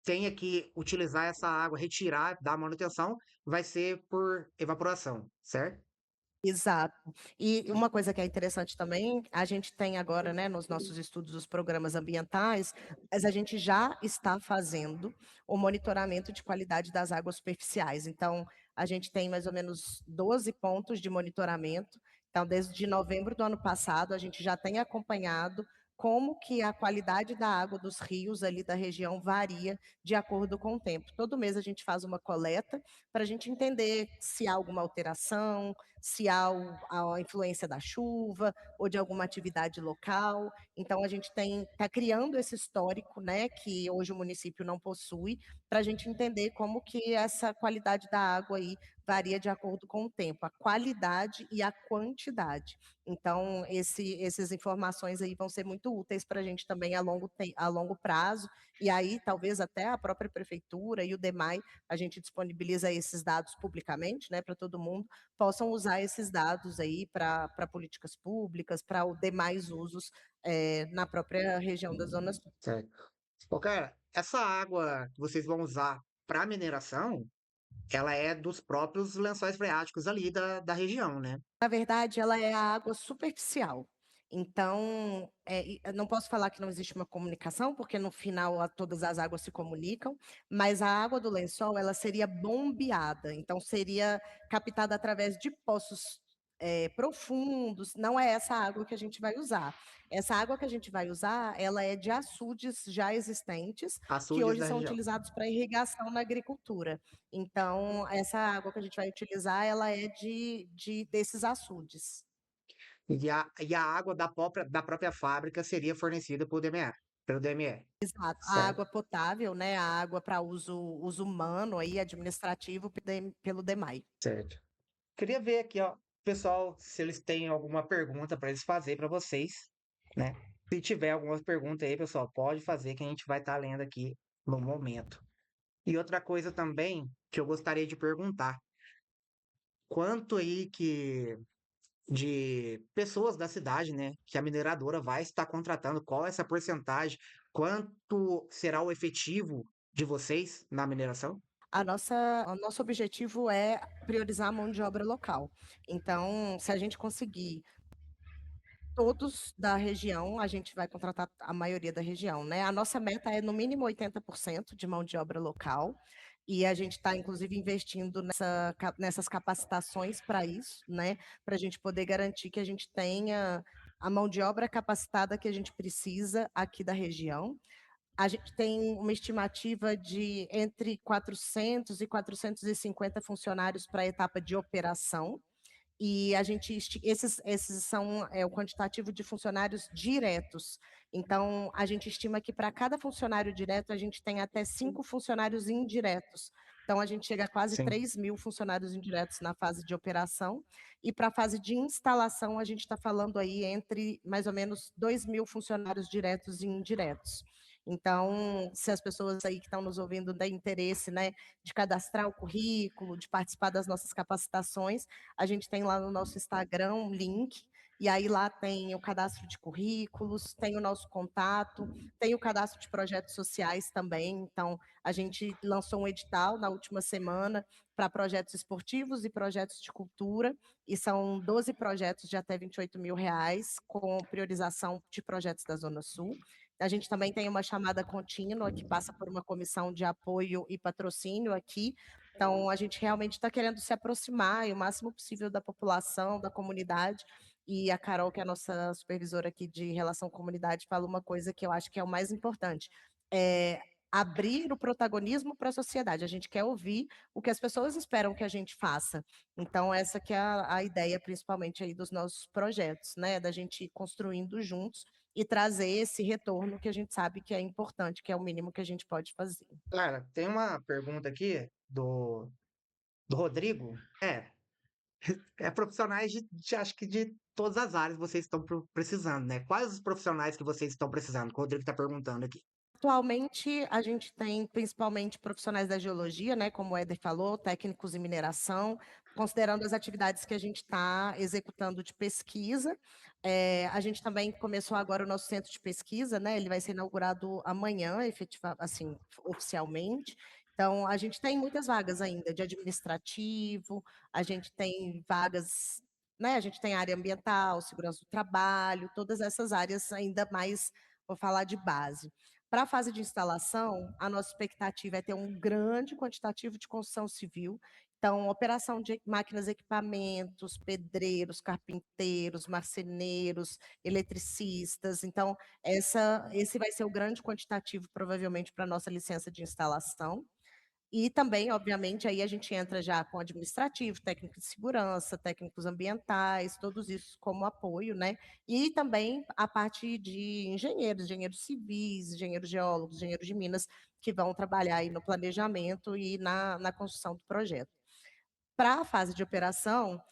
tenha que utilizar essa água, retirar da manutenção, vai ser por evaporação, certo? Exato. E uma coisa que é interessante também, a gente tem agora, né, nos nossos estudos os programas ambientais, mas a gente já está fazendo o monitoramento de qualidade das águas superficiais. Então, a gente tem mais ou menos 12 pontos de monitoramento. Então, desde novembro do ano passado, a gente já tem acompanhado como que a qualidade da água dos rios ali da região varia de acordo com o tempo. Todo mês a gente faz uma coleta para a gente entender se há alguma alteração, se há a influência da chuva ou de alguma atividade local. Então, a gente está criando esse histórico, né, que hoje o município não possui, para a gente entender como que essa qualidade da água aí varia de acordo com o tempo, a qualidade e a quantidade. Então, essas informações aí vão ser muito úteis para a gente também a longo prazo, e aí talvez até a própria prefeitura e o DEMAI, a gente disponibiliza esses dados publicamente, né, para todo mundo, possam usar esses dados aí para políticas públicas, para os demais usos, na própria região da Zona Sul. Certo. Ô, cara, essa água que vocês vão usar para mineração, ela é dos próprios lençóis freáticos ali da região, né? Na verdade, ela é a água superficial. Então, eu não posso falar que não existe uma comunicação, porque no final todas as águas se comunicam, mas a água do lençol ela seria bombeada, então seria captada através de poços profundos. Não é essa água que a gente vai usar. Essa água que a gente vai usar, ela é de açudes já existentes, que Açudes hoje da são região. utilizados para irrigação na agricultura. Então, essa água que a gente vai utilizar, ela é desses açudes. E a água da própria fábrica seria fornecida por DME, pelo DME. Exato. A Certo, água potável, né, a água para uso humano aí, administrativo, pelo DEMAI. certo. Queria ver aqui, ó, pessoal, se eles têm alguma pergunta para eles fazer para vocês, né? Se tiver alguma pergunta aí, pessoal, pode fazer que a gente vai estar lendo aqui no momento. E outra coisa também que eu gostaria de perguntar, quanto aí que de pessoas da cidade, né, que a mineradora vai estar contratando, qual é essa porcentagem, quanto será o efetivo de vocês na mineração? O nosso objetivo é priorizar a mão de obra local. Então, se a gente conseguir todos da região, a gente vai contratar a maioria da região, né. A nossa meta é no mínimo 80% de mão de obra local, e a gente está inclusive investindo nessas capacitações para isso, né, para a gente poder garantir que a gente tenha a mão de obra capacitada que a gente precisa aqui da região. A gente tem uma estimativa de entre 400 e 450 funcionários para a etapa de operação, e a gente esses são, o quantitativo de funcionários diretos. Então, a gente estima que para cada funcionário direto, a gente tem até 5 funcionários indiretos. Então, a gente chega a quase Sim. 3 mil funcionários indiretos na fase de operação, e para a fase de instalação, a gente está falando aí entre mais ou menos 2 mil funcionários diretos e indiretos. Então, se as pessoas aí que estão nos ouvindo têm interesse, né, de cadastrar o currículo, de participar das nossas capacitações, a gente tem lá no nosso Instagram um link, e aí lá tem o cadastro de currículos, tem o nosso contato, tem o cadastro de projetos sociais também. Então, a gente lançou um edital na última semana para projetos esportivos e projetos de cultura, e são 12 projetos de até R$ 28.000, com priorização de projetos da Zona Sul. A gente também tem uma chamada contínua que passa por uma comissão de apoio e patrocínio aqui. Então, a gente realmente está querendo se aproximar o máximo possível da população, da comunidade. E a Carol, que é a nossa supervisora aqui de relação com a comunidade, fala uma coisa que eu acho que é o mais importante. É abrir o protagonismo para a sociedade. A gente quer ouvir o que as pessoas esperam que a gente faça. Então, essa que é a ideia, principalmente, aí dos nossos projetos, né? Da gente ir construindo juntos e trazer esse retorno que a gente sabe que é importante, que é o mínimo que a gente pode fazer. Cara, tem uma pergunta aqui do Rodrigo. É profissionais acho que de todas as áreas vocês estão precisando, né? Quais os profissionais que vocês estão precisando? Que o Rodrigo está perguntando aqui. Atualmente, a gente tem principalmente profissionais da geologia, né, como o Éder falou, técnicos em mineração, considerando as atividades que a gente está executando de pesquisa. A gente também começou agora o nosso centro de pesquisa, né, ele vai ser inaugurado amanhã, assim, oficialmente. Então, a gente tem muitas vagas ainda de administrativo, a gente tem vagas, né, a gente tem área ambiental, segurança do trabalho, todas essas áreas ainda mais, vou falar de base. Para a fase de instalação, a nossa expectativa é ter um grande quantitativo de construção civil. Então, operação de máquinas e equipamentos, pedreiros, carpinteiros, marceneiros, eletricistas. Então, esse vai ser o grande quantitativo, provavelmente, para a nossa licença de instalação. E também, obviamente, aí a gente entra já com administrativo, técnico de segurança, técnicos ambientais, todos isso como apoio, né? E também a parte de engenheiros civis, engenheiros geólogos, engenheiros de minas, que vão trabalhar aí no planejamento e na construção do projeto. Para a fase de operação,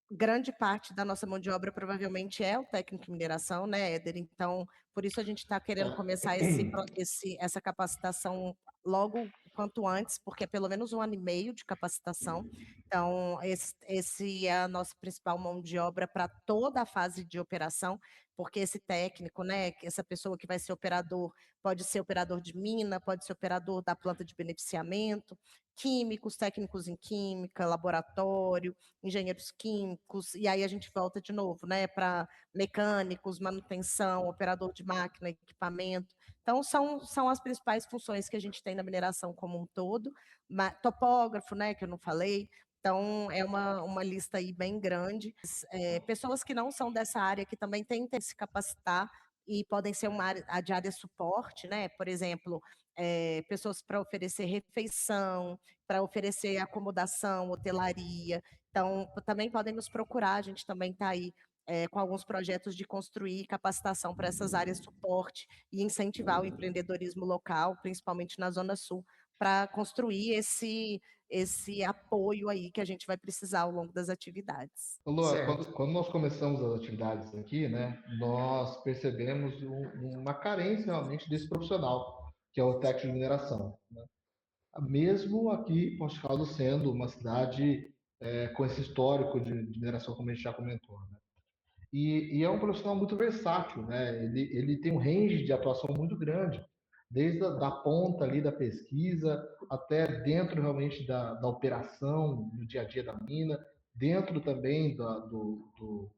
grande parte da nossa mão de obra provavelmente é o técnico em mineração, né, Éder? Então, por isso a gente está querendo começar essa capacitação logo quanto antes, porque é pelo menos 1 ano e meio de capacitação. Então, esse é a nossa principal mão de obra para toda a fase de operação, porque esse técnico, né, essa pessoa que vai ser operador, pode ser operador de mina, pode ser operador da planta de beneficiamento, químicos, técnicos em química, laboratório, engenheiros químicos, e aí a gente volta de novo, né, para mecânicos, manutenção, operador de máquina, equipamento. Então, são as principais funções que a gente tem na mineração como um todo. Topógrafo, né, que eu não falei. Então, é uma lista aí bem grande. Pessoas que não são dessa área, que também tentem se capacitar e podem ser uma área de área suporte, né? Por exemplo, pessoas para oferecer refeição, para oferecer acomodação, hotelaria. Então, também podem nos procurar, a gente também está aí com alguns projetos de construir capacitação para essas áreas de suporte e incentivar o empreendedorismo local, principalmente na Zona Sul, para construir esse apoio aí que a gente vai precisar ao longo das atividades. Ô, Lua, Certo. quando nós começamos as atividades aqui, né, nós percebemos uma carência realmente desse profissional, que é o técnico de mineração, né? Mesmo aqui, Poços de Caldas sendo uma cidade com esse histórico de mineração, como a gente já comentou, né? E é um profissional muito versátil, né? Ele tem um range de atuação muito grande, desde da ponta ali da pesquisa até dentro realmente da operação, no dia a dia da mina, dentro também do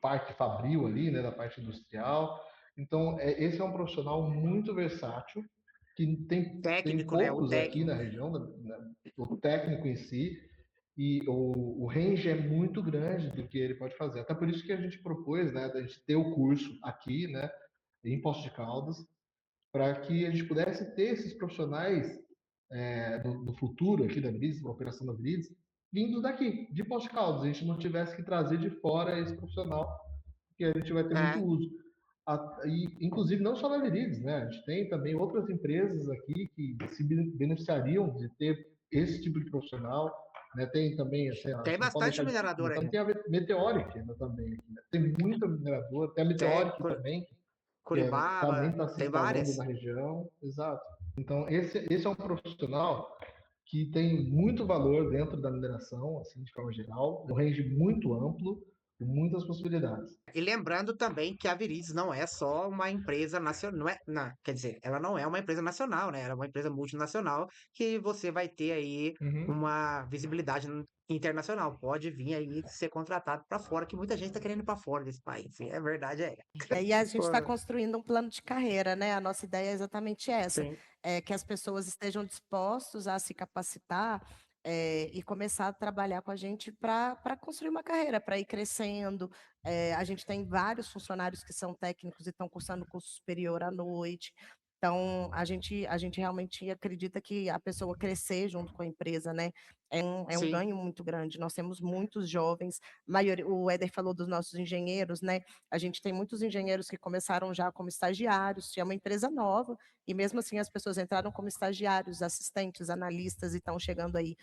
parque fabril ali, né, da parte industrial. Então, esse é um profissional muito versátil, que tem Técnico, né? O poucos aqui na técnico. região, né, o técnico em si, e o range é muito grande do que ele pode fazer. Até por isso que a gente propôs, né, da gente ter o curso aqui, né, em Poços de Caldas, para que a gente pudesse ter esses profissionais do futuro aqui da Brides, da operação da Brides, vindo daqui, de Poços de Caldas. A gente não tivesse que trazer de fora esse profissional, que a gente vai ter muito É, uso. E, inclusive, não só na Verides, né? A gente tem também outras empresas aqui que se beneficiariam de ter esse tipo de profissional, né? Tem também, assim, a Tem gente não pode bastante deixar de minerador comentar, aí, né? tem a Meteoric, né, também, né? Tem muita mineradora, tem a Tem Meteoric também, que também Curibaba, está se tem instalando várias. na região, exato. Então, esse é um profissional que tem muito valor dentro da mineração, assim, de forma geral, um range muito amplo, com muitas possibilidades. E lembrando também que a Viridis não é só uma empresa nacional, não é, quer dizer, ela não é uma empresa nacional, né? Ela é uma empresa multinacional que você vai ter aí Uhum. uma visibilidade internacional. Pode vir aí ser contratado para fora, que muita gente está querendo ir para fora desse país. E a verdade é. E a gente Pô, está construindo um plano de carreira, né? A nossa ideia é exatamente essa, sim, é que as pessoas estejam dispostos a se capacitar e começar a trabalhar com a gente para construir uma carreira, para ir crescendo. A gente tem vários funcionários que são técnicos e estão cursando curso superior à noite. Então, a gente realmente acredita que a pessoa crescer junto com a empresa, né? É um sim, ganho muito grande. Nós temos muitos jovens, o Éder falou dos nossos engenheiros, né? A gente tem muitos engenheiros que começaram já como estagiários, é uma empresa nova, e mesmo assim as pessoas entraram como estagiários, assistentes, analistas, e estão chegando aí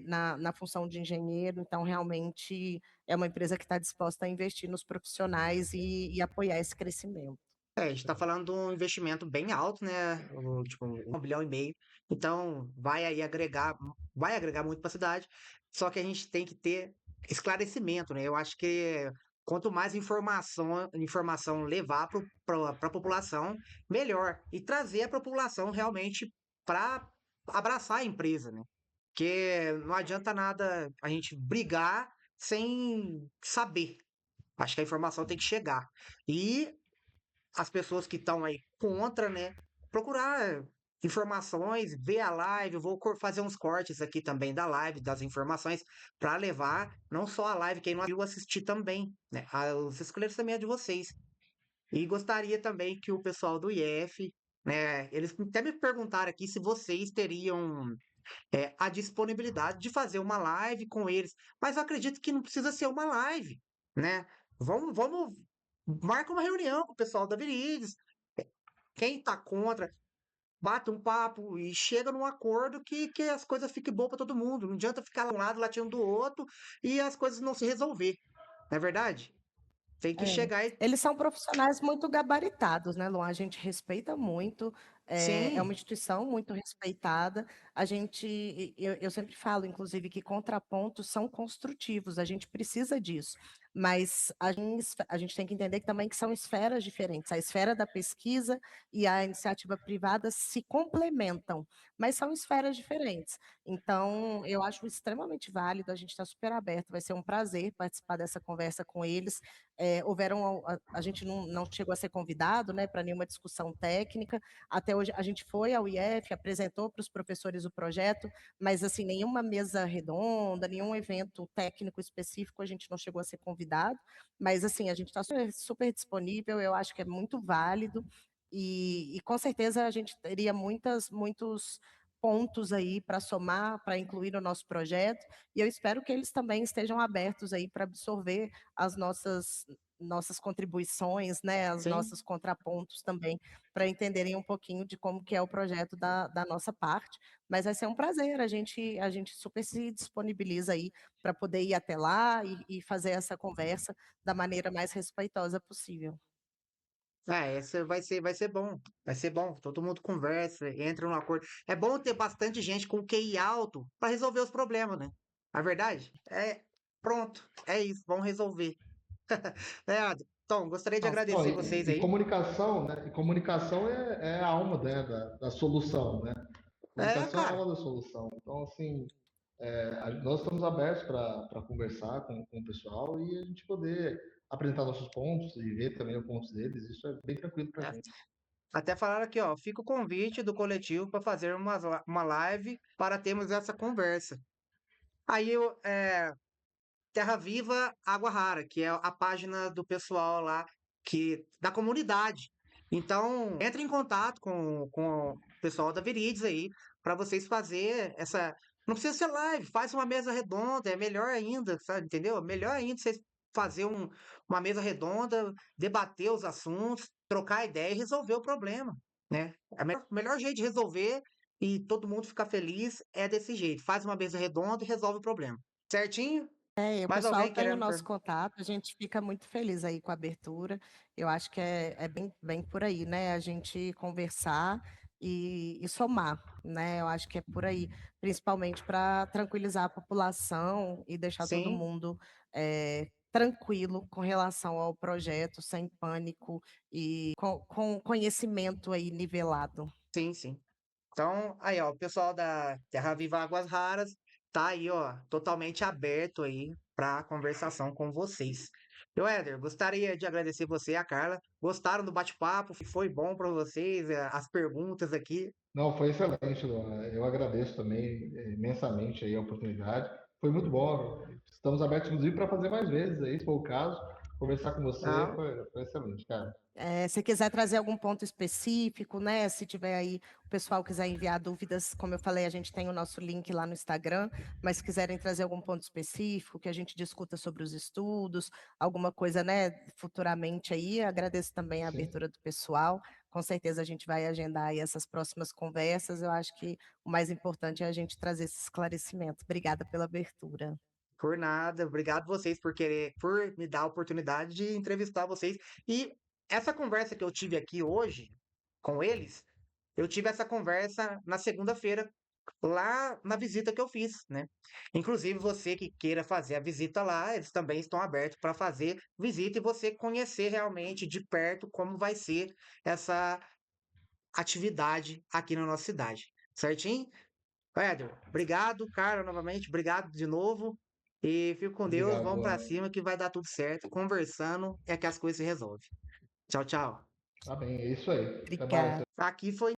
na função de engenheiro. Então, realmente, é uma empresa que está disposta a investir nos profissionais e apoiar esse crescimento. a gente está falando de um investimento bem alto, né? Tipo, 1,5 bilhão. Então, vai agregar muito para a cidade. Só que a gente tem que ter esclarecimento, né? Eu acho que quanto mais informação levar para a população, melhor. E trazer a população realmente para abraçar a empresa, né? Porque não adianta nada a gente brigar sem saber. Acho que a informação tem que chegar. E as pessoas que estão aí contra, né? Procurar informações, ver a live. Eu vou fazer uns cortes aqui também da live, das informações, para levar não só a live, quem não viu assistir também, né? Os esclarecimentos de vocês. E gostaria também que o pessoal do IF, né? Eles até me perguntaram aqui se vocês teriam a disponibilidade de fazer uma live com eles. Mas eu acredito que não precisa ser uma live, né? Vamos, marca uma reunião com o pessoal da Virides. Quem tá contra, bate um papo e chega num acordo que as coisas fiquem boas para todo mundo. Não adianta ficar um lado latindo do outro e as coisas não se resolver. Não é verdade? Tem que É. chegar e. Eles são profissionais muito gabaritados, né, Luan? A gente respeita muito, é uma Sim, instituição muito respeitada. Eu sempre falo, inclusive, que contrapontos são construtivos, a gente precisa disso. Mas a gente tem que entender que também que são esferas diferentes. A esfera da pesquisa e a iniciativa privada se complementam, mas são esferas diferentes. Então, eu acho extremamente válido, a gente está super aberto, vai ser um prazer participar dessa conversa com eles. A gente não chegou a ser convidado, né, para nenhuma discussão técnica. Até hoje a gente foi ao IF, apresentou para os professores o projeto, mas assim, nenhuma mesa redonda, nenhum evento técnico específico a gente não chegou a ser convidado. Mas assim, a gente está super, super disponível, eu acho que é muito válido. E com certeza a gente teria muitos pontos aí para somar, para incluir no nosso projeto, e eu espero que eles também estejam abertos aí para absorver as nossas contribuições, né, os sim. nossos contrapontos também, para entenderem um pouquinho de como que é o projeto da nossa parte. Mas vai ser um prazer, a gente super se disponibiliza aí para poder ir até lá e fazer essa conversa da maneira mais respeitosa possível. Essa vai ser bom. Vai ser bom. Todo mundo conversa, entra num acordo. É bom ter bastante gente com QI alto para resolver os problemas, né? A verdade é pronto. É isso, vamos resolver. Então, gostaria de Nossa, Não, agradecer vocês e aí. comunicação, né? E comunicação é a alma, né, da solução, né? Comunicação é a Cara, alma da solução. Então, assim, nós estamos abertos para conversar com o pessoal e a gente poder apresentar nossos pontos e ver também os pontos deles. Isso é bem tranquilo para a é, gente. até falaram aqui, ó, fica o convite do coletivo para fazer uma live para termos essa conversa. Aí Terra Viva, Água Rara, que é a página do pessoal lá, da comunidade. Então, entre em contato com o pessoal da Virides aí, para vocês fazer essa. Não precisa ser live, faz uma mesa redonda, é melhor ainda, sabe? Entendeu? Melhor ainda vocês fazer uma mesa redonda, debater os assuntos, trocar ideia e resolver o problema, né? É o melhor jeito de resolver e todo mundo fica feliz, é desse jeito. Faz uma mesa redonda e resolve o problema. Certinho? É, o Mais pessoal alguém tem o querendo nosso perguntar? contato, a gente fica muito feliz aí com a abertura. Eu acho que é bem por aí, né? A gente conversar e somar, né? Eu acho que é por aí, principalmente para tranquilizar a população e deixar todo Sim, mundo tranquilo com relação ao projeto, sem pânico e com conhecimento aí nivelado. sim, sim. Então, aí, ó, o pessoal da Terra Viva Águas Raras tá aí, ó, totalmente aberto aí para conversação com vocês. Eu, Éder, gostaria de agradecer você e a Carla. Gostaram do bate-papo? Foi bom para vocês, as perguntas aqui? Não, foi excelente, Luana. Eu agradeço também imensamente aí a oportunidade. Foi muito bom. Estamos abertos, inclusive, para fazer mais vezes aí, se for o caso. Conversar com você Não? foi excelente, cara. Se quiser trazer algum ponto específico, né? Se tiver aí, o pessoal quiser enviar dúvidas, como eu falei, a gente tem o nosso link lá no Instagram, mas se quiserem trazer algum ponto específico, que a gente discuta sobre os estudos, alguma coisa, né, futuramente aí, agradeço também a Sim. abertura do pessoal. Com certeza a gente vai agendar aí essas próximas conversas. Eu acho que o mais importante é a gente trazer esse esclarecimento. Obrigada pela abertura. Por nada. Obrigado vocês por querer, por me dar a oportunidade de entrevistar vocês. E essa conversa que eu tive aqui hoje com eles, eu tive essa conversa na segunda-feira, lá na visita que eu fiz, né? Inclusive, você que queira fazer a visita lá, eles também estão abertos para fazer visita e você conhecer realmente de perto como vai ser essa atividade aqui na nossa cidade. Certinho? Éder, obrigado, cara, novamente, obrigado de novo. E fico com Deus, Obrigado, vamos pra Luana. cima que vai dar tudo certo. Conversando é que as coisas se resolvem. Tchau, tchau. Tá bem, é isso aí. Até mais. Obrigada. Aqui foi